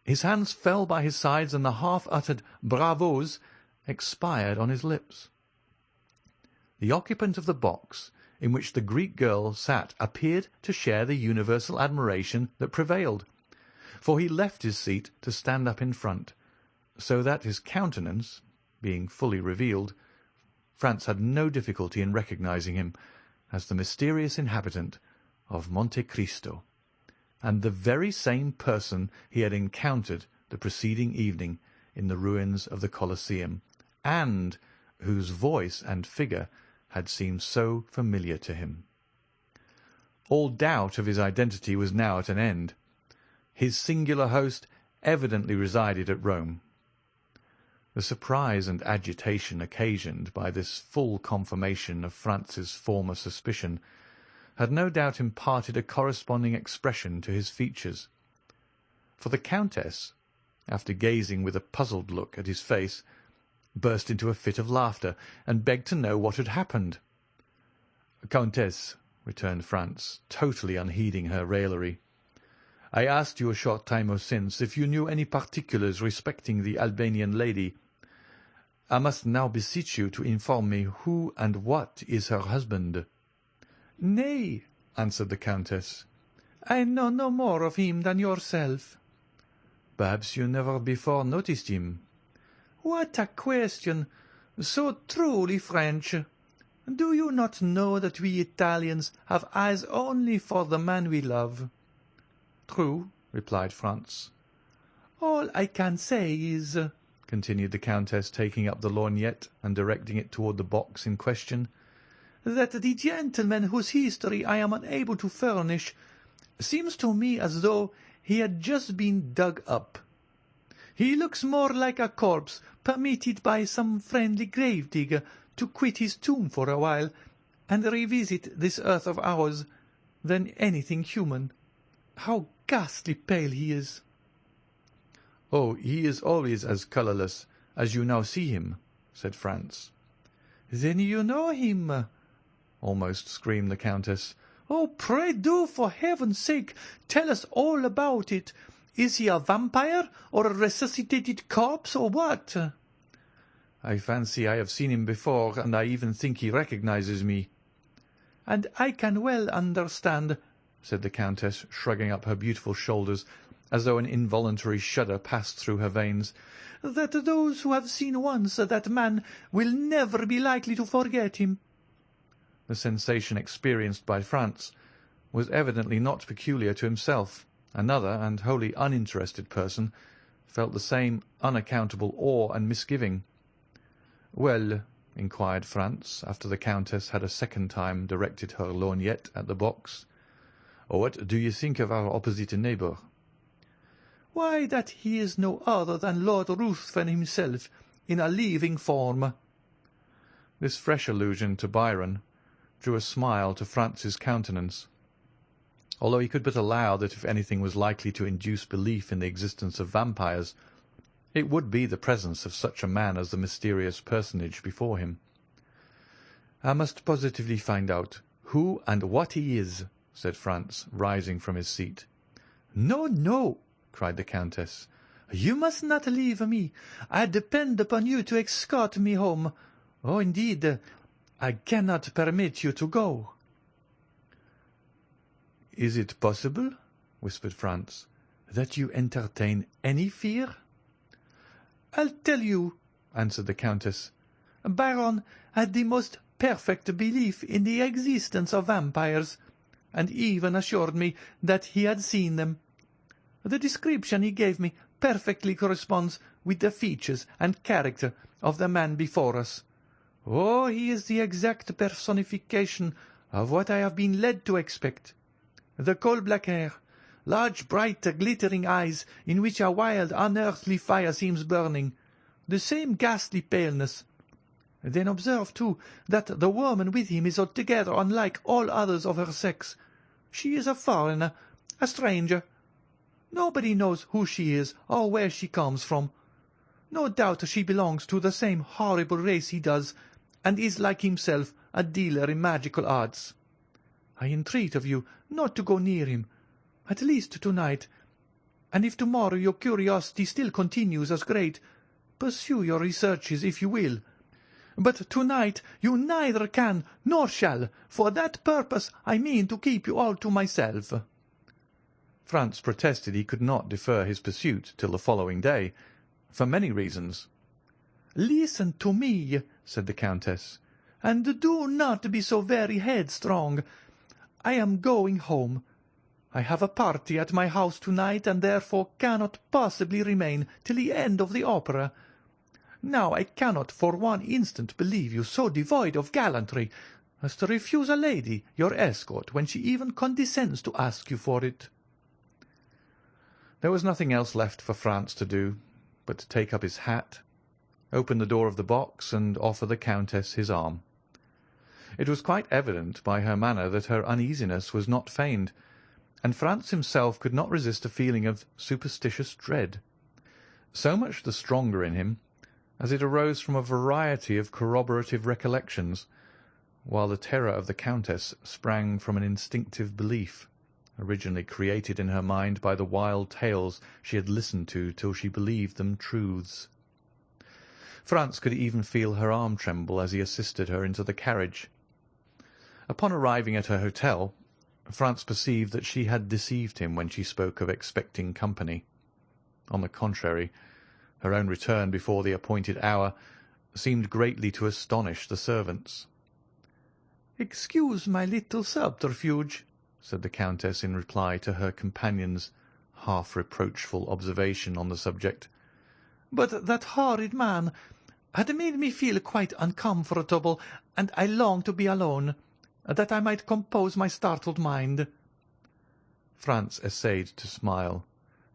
His hands fell by his sides, and the half-uttered bravos expired on his lips. The occupant of the box in which the Greek girl sat appeared to share the universal admiration that prevailed, for he left his seat to stand up in front, so that his countenance, being fully revealed, Franz had no difficulty in recognizing him as the mysterious inhabitant of Monte Cristo, and the very same person he had encountered the preceding evening in the ruins of the Colosseum, and whose voice and figure had seemed so familiar to him. All doubt of his identity was now at an end. His singular host evidently resided at Rome. The surprise and agitation occasioned by this full confirmation of Franz's former suspicion had no doubt imparted a corresponding expression to his features. For the Countess, after gazing with a puzzled look at his face, burst into a fit of laughter, and begged to know what had happened. "Countess," returned Franz, totally unheeding her raillery, "I asked you a short time since if you knew any particulars respecting the Albanian lady. I must now beseech you to inform me who and what is her husband." "Nay," answered the Countess, "I know no more of him than yourself." "Perhaps you never before noticed him." "What a question! So truly French! Do you not know that we Italians have eyes only for the man we love?" "True," replied Franz. "All I can say is," continued the Countess, taking up the lorgnette and directing it toward the box in question, "that the gentleman whose history I am unable to furnish seems to me as though he had just been dug up. He looks more like a corpse permitted by some friendly grave-digger to quit his tomb for a while and revisit this earth of ours than anything human. How ghastly pale he is!" "Oh, he is always as colourless as you now see him," said Franz. "Then you know him?" almost screamed the Countess. "Oh, pray do, for heaven's sake, tell us all about it. Is he a vampire, or a resuscitated corpse, or what?" "I fancy I have seen him before, and I even think he recognizes me." "And I can well understand," said the Countess, shrugging up her beautiful shoulders, as though an involuntary shudder passed through her veins, "that those who have seen once that man will never be likely to forget him." The sensation experienced by Franz was evidently not peculiar to himself. Another, and wholly uninterested person, felt the same unaccountable awe and misgiving. "Well," inquired Franz, after the Countess had a second time directed her lorgnette at the box, "what do you think of our opposite neighbour?" "Why, that he is no other than Lord Ruthven himself, in a living form." This fresh allusion to Byron drew a smile to Franz's countenance. Although he could but allow that if anything was likely to induce belief in the existence of vampires, it would be the presence of such a man as the mysterious personage before him. "I must positively find out who and what he is," said Franz, rising from his seat. "No, no," cried the Countess. "You must not leave me. I depend upon you to escort me home. Oh, indeed, I cannot permit you to go." "Is it possible," whispered Franz, "that you entertain any fear?" "I'll tell you," answered the Countess. "Byron had the most perfect belief in the existence of vampires, and even assured me that he had seen them. The description he gave me perfectly corresponds with the features and character of the man before us. Oh, he is the exact personification of what I have been led to expect. The coal-black hair, large, bright, glittering eyes in which a wild, unearthly fire seems burning, the same ghastly paleness. Then observe, too, that the woman with him is altogether unlike all others of her sex. She is a foreigner, a stranger. Nobody knows who she is or where she comes from. No doubt she belongs to the same horrible race he does, and is like himself a dealer in magical arts. I entreat of you not to go near him, at least to-night, and if tomorrow your curiosity still continues as great, pursue your researches if you will. But to-night you neither can nor shall. For that purpose I mean to keep you all to myself." Franz protested he could not defer his pursuit till the following day, for many reasons. "Listen to me," said the Countess, "and do not be so very headstrong. I am going home. I have a party at my house to-night, and therefore cannot possibly remain till the end of the opera. Now I cannot for one instant believe you so devoid of gallantry as to refuse a lady your escort when she even condescends to ask you for it." There was nothing else left for Franz to do but to take up his hat, open the door of the box, and offer the Countess his arm. It was quite evident by her manner that her uneasiness was not feigned, and Franz himself could not resist a feeling of superstitious dread. So much the stronger in him, as it arose from a variety of corroborative recollections, while the terror of the Countess sprang from an instinctive belief, originally created in her mind by the wild tales she had listened to till she believed them truths. Franz could even feel her arm tremble as he assisted her into the carriage. Upon arriving at her hotel, Franz perceived that she had deceived him when she spoke of expecting company. On the contrary, her own return before the appointed hour seemed greatly to astonish the servants. "Excuse my little subterfuge," said the Countess in reply to her companion's half-reproachful observation on the subject, "but that horrid man had made me feel quite uncomfortable, and I long to be alone, that I might compose my startled mind." Franz essayed to smile.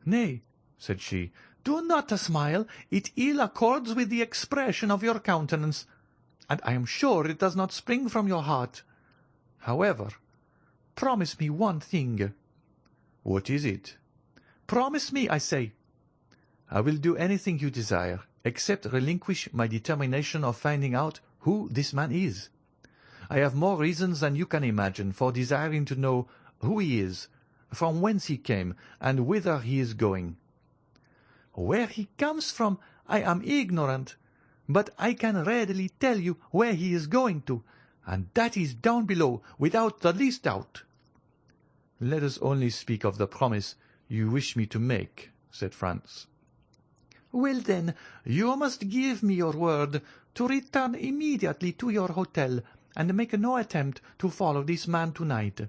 "Nay," said she, "do not smile. It ill accords with the expression of your countenance, and I am sure it does not spring from your heart. However, promise me one thing." "What is it?" "Promise me, I say." "I will do anything you desire, except relinquish my determination of finding out who this man is. I have more reasons than you can imagine for desiring to know who he is, from whence he came, and whither he is going." "Where he comes from I am ignorant, but I can readily tell you where he is going to, and that is down below, without the least doubt." "Let us only speak of the promise you wish me to make," said Franz. "Well, then, you must give me your word to return immediately to your hotel, and make no attempt to follow this man tonight.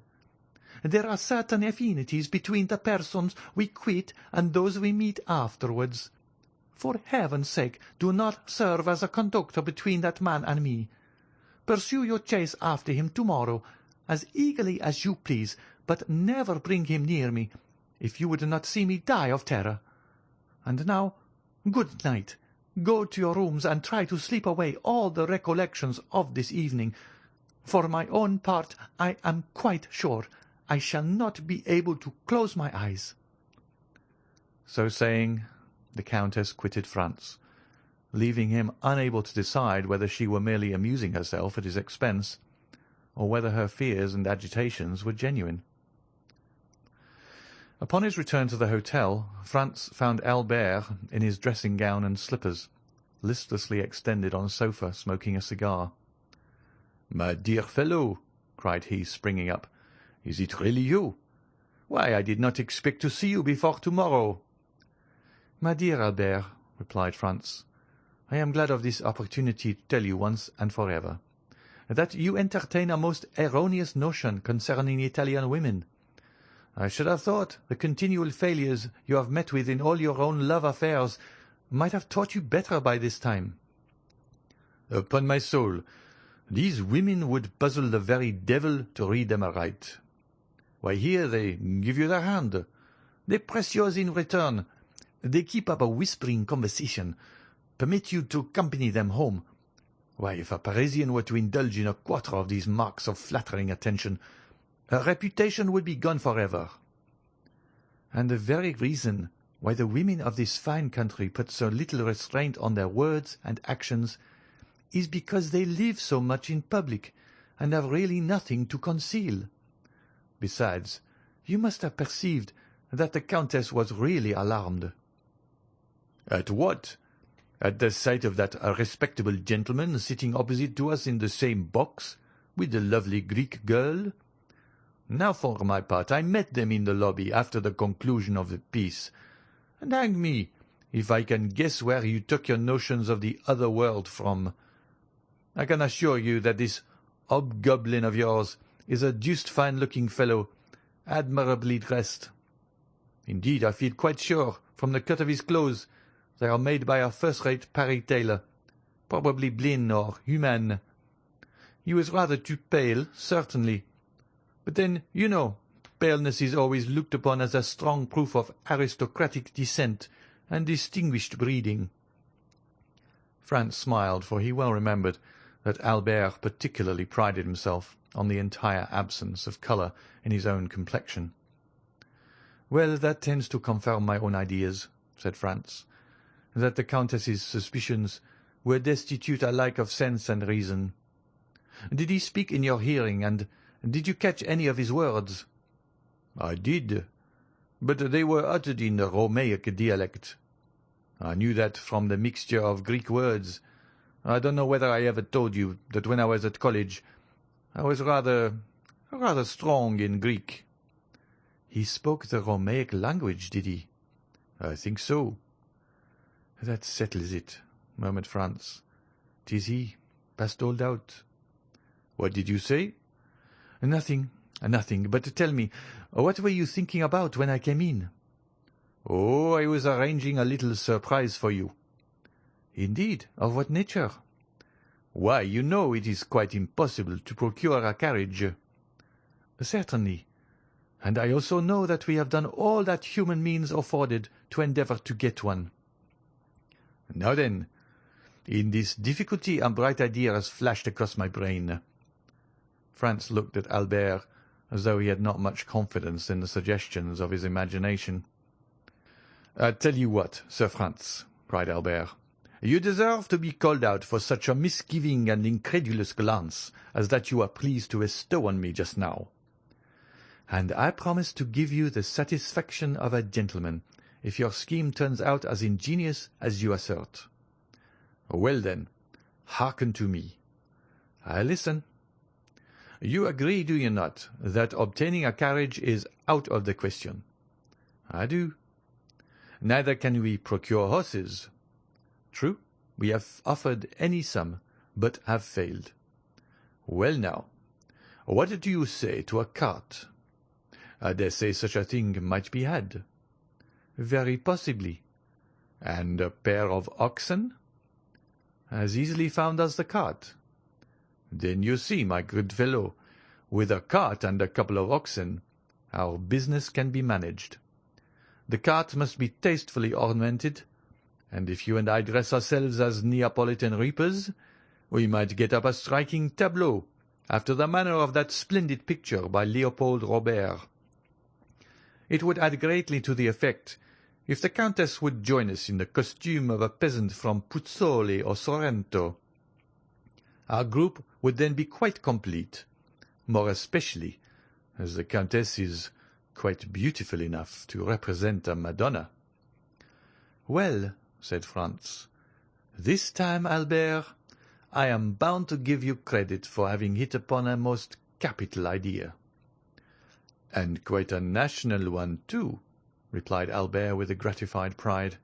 There are certain affinities between the persons we quit and those we meet afterwards. For heaven's sake, do not serve as a conductor between that man and me. Pursue your chase after him tomorrow, as eagerly as you please, but never bring him near me, if you would not see me die of terror. And now, good night. Go to your rooms and try to sleep away all the recollections of this evening. For my own part, I am quite sure I shall not be able to close my eyes." So saying, the Countess quitted Franz, leaving him unable to decide whether she were merely amusing herself at his expense, or whether her fears and agitations were genuine. Upon his return to the hotel, Franz found Albert in his dressing-gown and slippers, listlessly extended on a sofa, smoking a cigar. "My dear fellow," cried he, springing up, "is it really you? Why, I did not expect to see you before tomorrow." "My dear Albert," replied Franz, "I am glad of this opportunity to tell you once and for ever that you entertain a most erroneous notion concerning Italian women. I should have thought the continual failures you have met with in all your own love affairs might have taught you better by this time." "Upon my soul, these women would puzzle the very devil to read them aright. Why, here they give you their hand, they press yours in return, they keep up a whispering conversation, permit you to accompany them home. Why, if a Parisian were to indulge in a quarter of these marks of flattering attention, her reputation would be gone forever." "And the very reason why the women of this fine country put so little restraint on their words and actions is because they live so much in public and have really nothing to conceal. Besides, you must have perceived that the Countess was really alarmed." "At what? At the sight of that respectable gentleman sitting opposite to us in the same box, with the lovely Greek girl? Now, for my part, I met them in the lobby after the conclusion of the piece, and hang me if I can guess where you took your notions of the other world from. I can assure you that this hobgoblin of yours is a deuced fine-looking fellow, admirably dressed. Indeed, I feel quite sure, from the cut of his clothes, they are made by a first-rate Paris tailor, probably Blin or Humann. He was rather too pale, certainly, but then, you know, paleness is always looked upon as a strong proof of aristocratic descent and distinguished breeding." Franz smiled, for he well remembered that Albert particularly prided himself on the entire absence of colour in his own complexion. "Well, that tends to confirm my own ideas," said Franz, "that the Countess's suspicions were destitute alike of sense and reason. Did he speak in your hearing, and did you catch any of his words?" "I did, but they were uttered in the Romaic dialect. I knew that from the mixture of Greek words. I don't know whether I ever told you that when I was at college I was rather strong in Greek." "He spoke the Romaic language, did he?" "I think so." "That settles it," murmured Franz. "'Tis he, past all doubt." "What did you say?" "Nothing, nothing. But tell me, what were you thinking about when I came in?" "Oh, I was arranging a little surprise for you." "Indeed? Of what nature?" "Why, you know it is quite impossible to procure a carriage." "Certainly. And I also know that we have done all that human means afforded to endeavour to get one." "Now then, in this difficulty a bright idea has flashed across my brain." Franz looked at Albert as though he had not much confidence in the suggestions of his imagination. "I tell you what, Sir Franz," cried Albert, "you deserve to be called out for such a misgiving and incredulous glance as that you are pleased to bestow on me just now." "And I promise to give you the satisfaction of a gentleman, if your scheme turns out as ingenious as you assert." "Well, then, hearken to me." "I listen." "You agree, do you not, that obtaining a carriage is out of the question?" "I do." "Neither can we procure horses." "True. We have offered any sum, but have failed." "Well, now, what do you say to a cart?" "I dare say such a thing might be had." "Very possibly." "And a pair of oxen?" "As easily found as the cart." "Then you see, my good fellow, with a cart and a couple of oxen, our business can be managed. The cart must be tastefully ornamented, and if you and I dress ourselves as Neapolitan reapers, we might get up a striking tableau, after the manner of that splendid picture by Leopold Robert. It would add greatly to the effect if the Countess would join us in the costume of a peasant from Puzzoli or Sorrento. Our group would then be quite complete, more especially as the Countess is quite beautiful enough to represent a Madonna." "Well," said Franz, "this time, Albert, I am bound to give you credit for having hit upon a most capital idea." "And quite a national one, too," replied Albert with a gratified pride.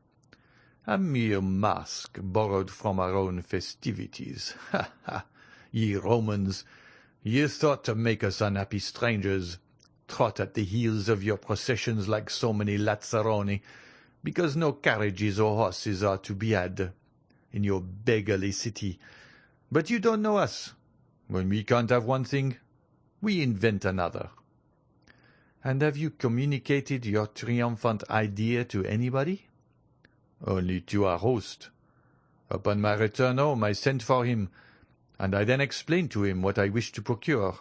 "A mere mask borrowed from our own festivities. Ha, ha! Ye Romans, ye thought to make us unhappy strangers, trot at the heels of your processions like so many lazzaroni, because no carriages or horses are to be had in your beggarly city. But you don't know us. When we can't have one thing, we invent another." "And have you communicated your triumphant idea to anybody?" "Only to our host. Upon my return home I sent for him, and I then explained to him what I wished to procure.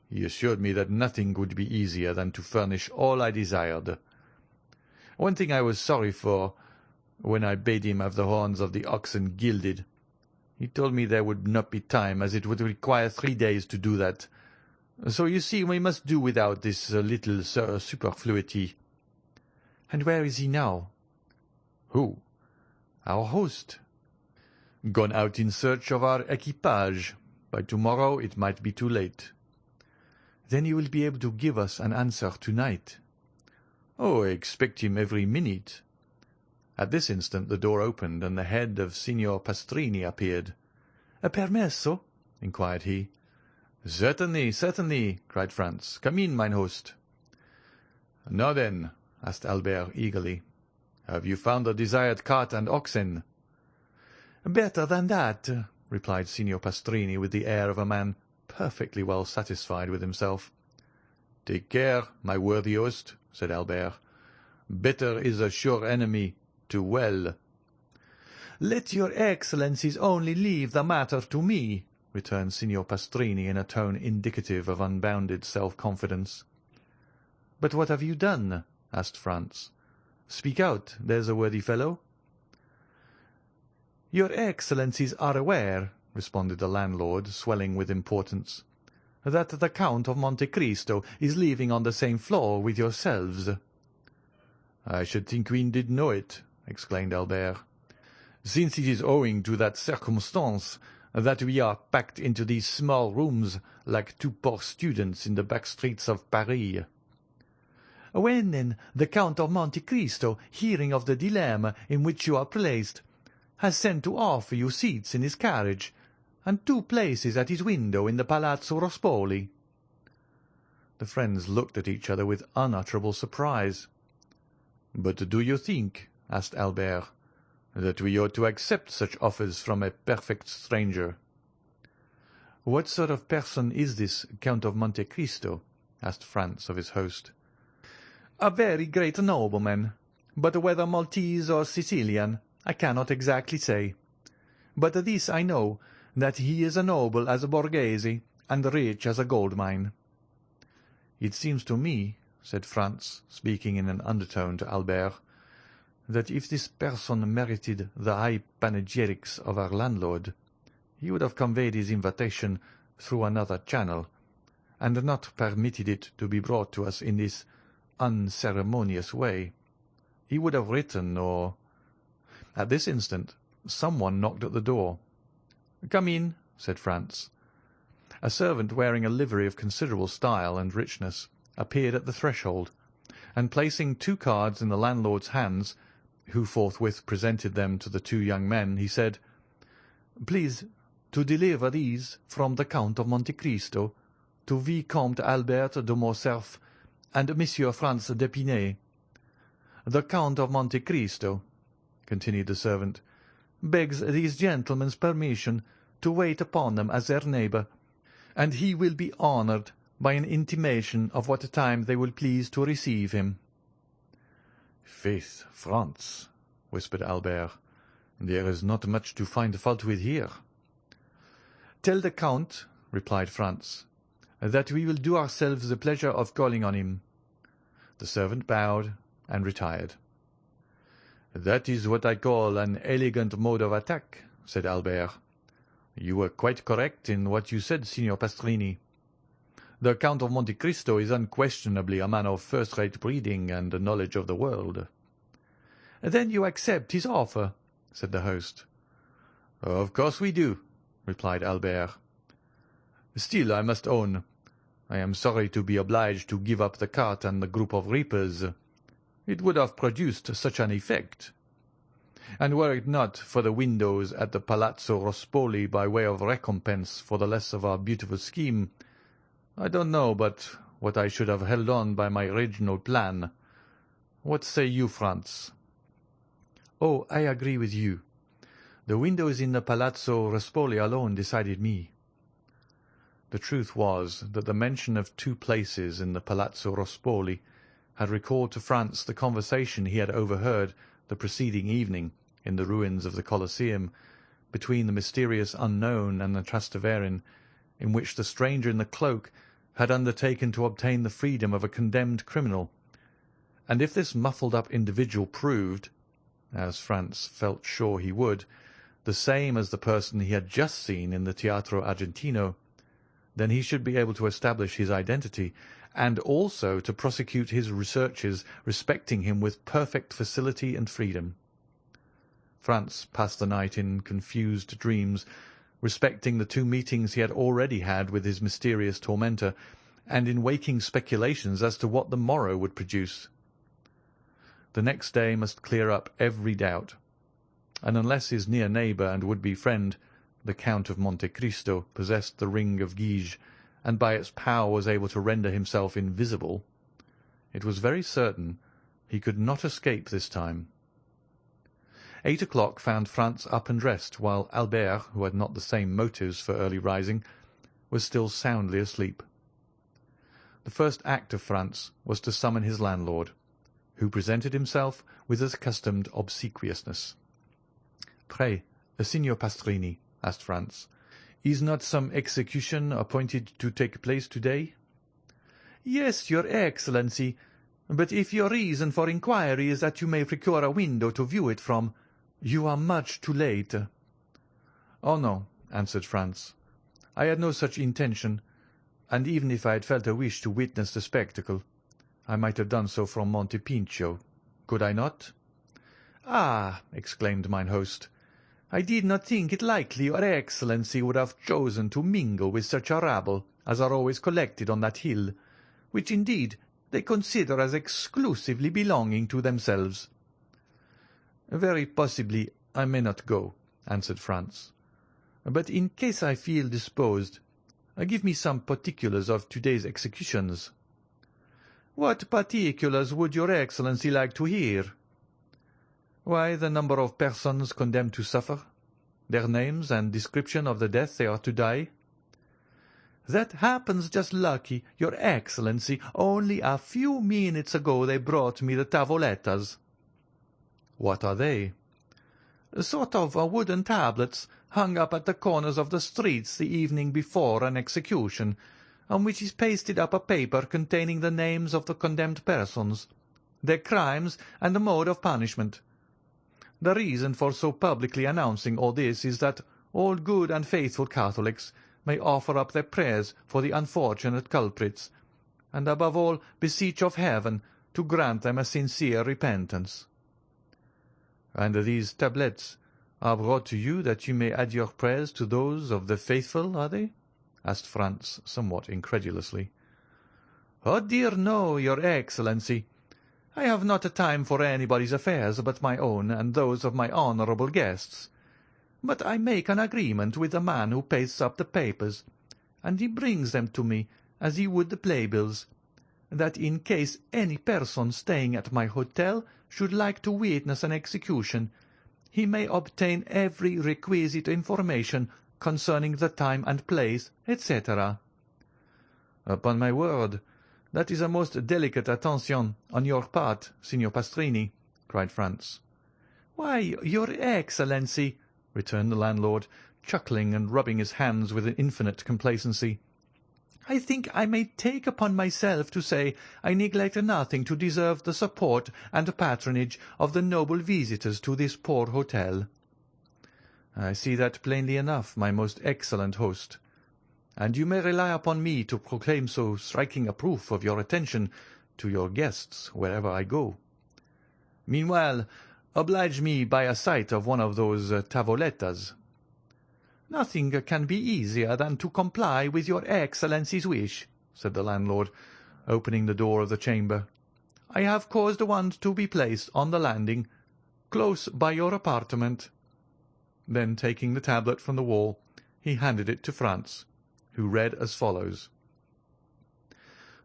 He assured me that nothing would be easier than to furnish all I desired. One thing I was sorry for, when I bade him have the horns of the oxen gilded. He told me there would not be time, as it would require 3 days to do that. So you see we must do without this little superfluity." "And where is he now?" "Who?" "Our host." "Gone out in search of our equipage. By tomorrow it might be too late." "Then you will be able to give us an answer tonight." "Oh, I expect him every minute." At this instant the door opened, and the head of Signor Pastrini appeared. "Permesso?" inquired he. "Certainly, certainly," cried Franz. "Come in, mine host." "Now then," asked Albert eagerly, "have you found the desired cart and oxen?" "Better than that," replied Signor Pastrini with the air of a man perfectly well satisfied with himself. "Take care, my worthy host," said Albert. "Better is a sure enemy to well." "Let your Excellencies only leave the matter to me," returned Signor Pastrini in a tone indicative of unbounded self-confidence. "But what have you done?" asked Franz. "Speak out, there's a worthy fellow." "Your Excellencies are aware," responded the landlord, swelling with importance, "that the Count of Monte Cristo is living on the same floor with yourselves." "I should think we did know it," exclaimed Albert, "since it is owing to that circumstance that we are packed into these small rooms like two poor students in the back streets of Paris." "When, then, the Count of Monte Cristo, hearing of the dilemma in which you are placed, has sent to offer you seats in his carriage, and 2 places at his window in the Palazzo Rospoli." The friends looked at each other with unutterable surprise. "But do you think," asked Albert, "that we ought to accept such offers from a perfect stranger?" "What sort of person is this Count of Monte Cristo?" asked Franz of his host. "A very great nobleman, but whether Maltese or Sicilian, I cannot exactly say. But this I know, that he is a noble as a Borghese, and rich as a gold mine." "It seems to me," said Franz, speaking in an undertone to Albert, "that if this person merited the high panegyrics of our landlord, he would have conveyed his invitation through another channel, and not permitted it to be brought to us in this unceremonious way. He would have written or—" At this instant some one knocked at the door. "Come in," said Franz. A servant wearing a livery of considerable style and richness appeared at the threshold, and placing 2 cards in the landlord's hands, who forthwith presented them to the 2 young men, he said, "Please to deliver these from the Count of Monte Cristo to Vicomte Albert de Morcerf and Monsieur Franz d'Épinay. The Count of Monte Cristo," continued the servant, "begs these gentlemen's permission to wait upon them as their neighbour, and he will be honoured by an intimation of what time they will please to receive him." "Faith, Franz," whispered Albert, "there is not much to find fault with here." "Tell the Count," replied Franz, "that we will do ourselves the pleasure of calling on him." The servant bowed and retired. "That is what I call an elegant mode of attack," said Albert. "You were quite correct in what you said, Signor Pastrini. The Count of Monte Cristo is unquestionably a man of first-rate breeding and knowledge of the world." "Then you accept his offer?" said the host. "Of course we do," replied Albert. "Still, I must own, I am sorry to be obliged to give up the cart and the group of reapers. It would have produced such an effect. And were it not for the windows at the Palazzo Rospoli by way of recompense for the loss of our beautiful scheme, I don't know but what I should have held on by my original plan. What say you, Franz?" "Oh, I agree with you. The windows in the Palazzo Rospoli alone decided me." The truth was that the mention of 2 places in the Palazzo Rospoli had recalled to Franz the conversation he had overheard the preceding evening in the ruins of the Colosseum between the mysterious unknown and the Trasteverin, in which the stranger in the cloak had undertaken to obtain the freedom of a condemned criminal, and if this muffled-up individual proved, as Franz felt sure he would, the same as the person he had just seen in the Teatro Argentino, then he should be able to establish his identity, and also to prosecute his researches respecting him with perfect facility and freedom. Franz passed the night in confused dreams respecting the 2 meetings he had already had with his mysterious tormentor, and in waking speculations as to what the morrow would produce. The next day must clear up every doubt, and unless his near neighbour and would-be friend, the Count of Monte Cristo, possessed the ring of Guige, and by its power was able to render himself invisible, it was very certain he could not escape this time. 8 o'clock found Franz up and dressed, while Albert, who had not the same motives for early rising, was still soundly asleep. The first act of Franz was to summon his landlord, who presented himself with his accustomed obsequiousness. "Pray, Signor Pastrini," asked Franz, Is not some execution appointed to take place today?" "Yes, your Excellency, but if your reason for inquiry is that you may procure a window to view it from, you are much too late." "Oh, no," answered Franz. "I had no such intention, and even if I had felt a wish to witness the spectacle, I might have done so from Monte Pincio. Could I not?" "Ah!" exclaimed mine host, "I did not think it likely your Excellency would have chosen to mingle with such a rabble as are always collected on that hill, which indeed they consider as exclusively belonging to themselves." "Very possibly I may not go," answered Franz. "But in case I feel disposed, give me some particulars of today's executions." "What particulars would your Excellency like to hear?" "Why, the number of persons condemned to suffer, their names and description of the death they are to die." "That happens just lucky, your Excellency. Only a few minutes ago they brought me the tavolettas." "What are they?" "Sort of wooden tablets hung up at the corners of the streets the evening before an execution, on which is pasted up a paper containing the names of the condemned persons, their crimes, and the mode of punishment. The reason for so publicly announcing all this is that all good and faithful Catholics may offer up their prayers for the unfortunate culprits, and above all beseech of heaven to grant them a sincere repentance." "And these tablets are brought to you that you may add your prayers to those of the faithful, are they?" asked Franz, somewhat incredulously. "Oh dear no, your Excellency. I have not time for anybody's affairs but my own and those of my honourable guests. But I make an agreement with the man who pastes up the papers, and he brings them to me as he would the playbills, that in case any person staying at my hotel should like to witness an execution, he may obtain every requisite information concerning the time and place, etc." "Upon my word, that is a most delicate attention on your part, Signor Pastrini," cried Franz. "Why, your Excellency," returned the landlord, chuckling and rubbing his hands with infinite complacency, "I think I may take upon myself to say I neglect nothing to deserve the support and patronage of the noble visitors to this poor hotel." "I see that plainly enough, my most excellent host, and you may rely upon me to proclaim so striking a proof of your attention to your guests wherever I go. Meanwhile, oblige me by a sight of one of those tavolettas." "Nothing can be easier than to comply with your Excellency's wish," said the landlord, opening the door of the chamber. "I have caused one to be placed on the landing, close by your apartment." Then, taking the tablet from the wall, he handed it to Franz, who read as follows: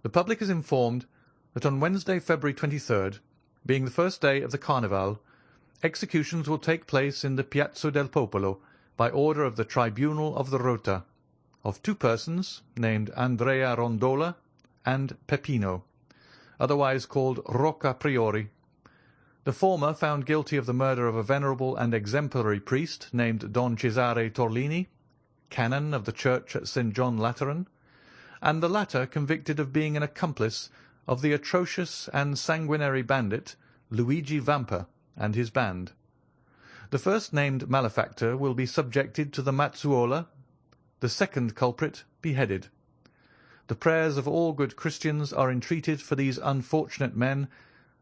"The public is informed that on Wednesday, February 23rd, being the first day of the Carnival, executions will take place in the Piazza del Popolo by order of the Tribunal of the Rota, of two persons named Andrea Rondola and Peppino, otherwise called Rocca Priori. The former found guilty of the murder of a venerable and exemplary priest named Don Cesare Torlini, canon of the church at St. John Lateran, and the latter convicted of being an accomplice of the atrocious and sanguinary bandit Luigi Vampa and his band. The first-named malefactor will be subjected to the mazzuola, the second culprit beheaded. The prayers of all good Christians are entreated for these unfortunate men,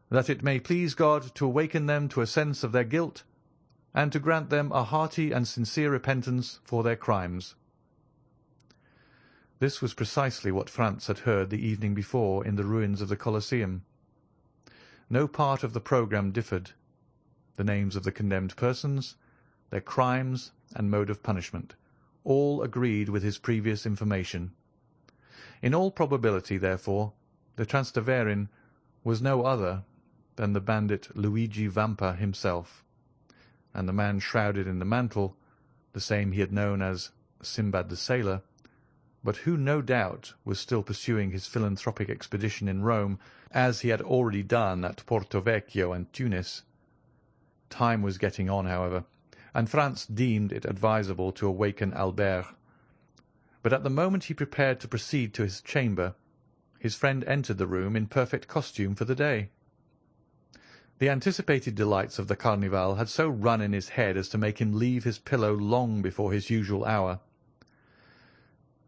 that it may please God to awaken them to a sense of their guilt, and to grant them a hearty and sincere repentance for their crimes." This was precisely what Franz had heard the evening before in the ruins of the Colosseum. No part of the programme differed. The names of the condemned persons, their crimes and mode of punishment, all agreed with his previous information. In all probability, therefore, the Transteverin was no other than the bandit Luigi Vampa himself, and the man shrouded in the mantle, the same he had known as Sinbad the Sailor, but who no doubt was still pursuing his philanthropic expedition in Rome, as he had already done at Porto Vecchio and Tunis. Time was getting on, however, and Franz deemed it advisable to awaken Albert, but at the moment he prepared to proceed to his chamber, his friend entered the room in perfect costume for the day. The anticipated delights of the Carnival had so run in his head as to make him leave his pillow long before his usual hour.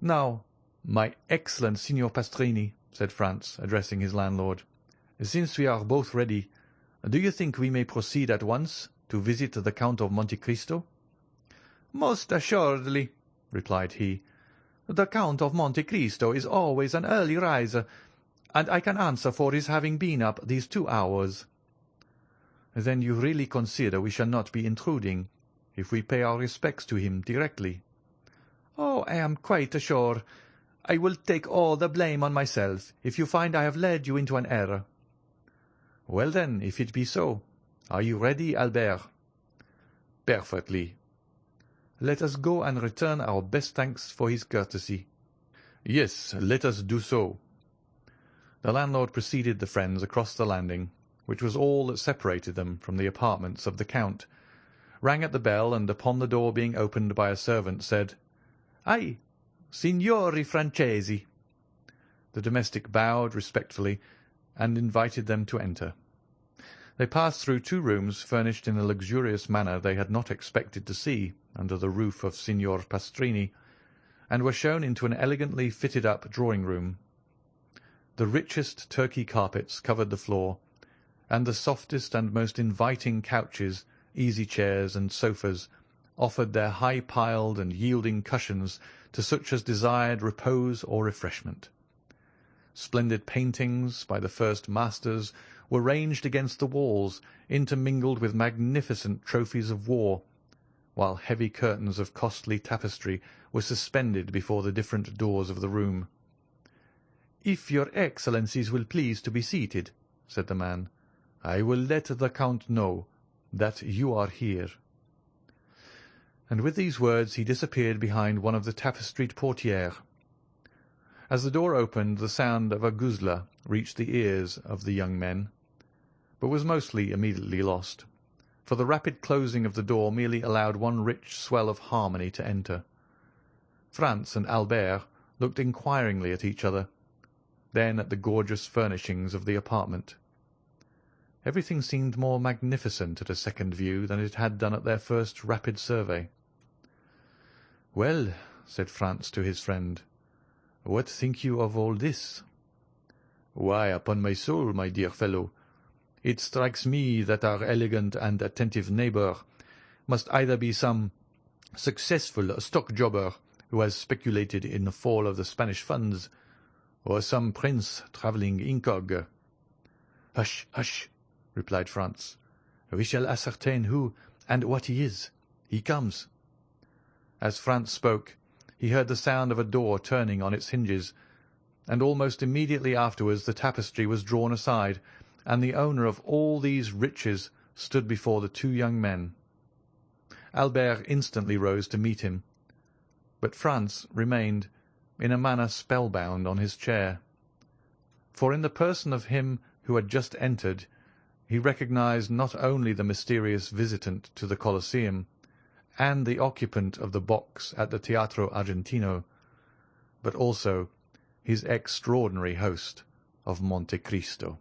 "Now, my excellent Signor Pastrini," said Franz, addressing his landlord, "since we are both ready, do you think we may proceed at once to visit the Count of Monte Cristo?" "Most assuredly," replied he. "The Count of Monte Cristo is always an early riser, and I can answer for his having been up these 2 hours." "Then you really consider we shall not be intruding, if we pay our respects to him directly?" "Oh, I am quite sure. I will take all the blame on myself if you find I have led you into an error." "Well, then, if it be so, are you ready, Albert?" "Perfectly." "Let us go and return our best thanks for his courtesy." "Yes, let us do so." The landlord preceded the friends across the landing, which was all that separated them from the apartments of the Count, rang at the bell, and upon the door being opened by a servant, said, "Ai, Signori Francesi." The domestic bowed respectfully and invited them to enter. They passed through 2 rooms furnished in a luxurious manner they had not expected to see under the roof of Signor Pastrini, and were shown into an elegantly fitted-up drawing-room. The richest Turkey carpets covered the floor, and the softest and most inviting couches, easy-chairs, and sofas offered their high-piled and yielding cushions to such as desired repose or refreshment. Splendid paintings by the first masters were ranged against the walls, intermingled with magnificent trophies of war, while heavy curtains of costly tapestry were suspended before the different doors of the room. "If your Excellencies will please to be seated," said the man, "I will let the Count know that you are here." And with these words he disappeared behind one of the tapestried portières. As the door opened, the sound of a guzla reached the ears of the young men, but was mostly immediately lost, for the rapid closing of the door merely allowed one rich swell of harmony to enter. Franz and Albert looked inquiringly at each other, then at the gorgeous furnishings of the apartment. Everything seemed more magnificent at a second view than it had done at their first rapid survey. "Well," said Franz to his friend, "what think you of all this?" "Why, upon my soul, my dear fellow, it strikes me that our elegant and attentive neighbour must either be some successful stock-jobber who has speculated in the fall of the Spanish funds, or some prince travelling incog." "Hush, hush!" replied Franz. "We shall ascertain who and what he is. He comes." As Franz spoke, he heard the sound of a door turning on its hinges, and almost immediately afterwards the tapestry was drawn aside, and the owner of all these riches stood before the 2 young men. Albert instantly rose to meet him, but Franz remained, in a manner spellbound, on his chair. For in the person of him who had just entered, he recognized not only the mysterious visitant to the Colosseum, and the occupant of the box at the Teatro Argentino, but also his extraordinary host of Monte Cristo.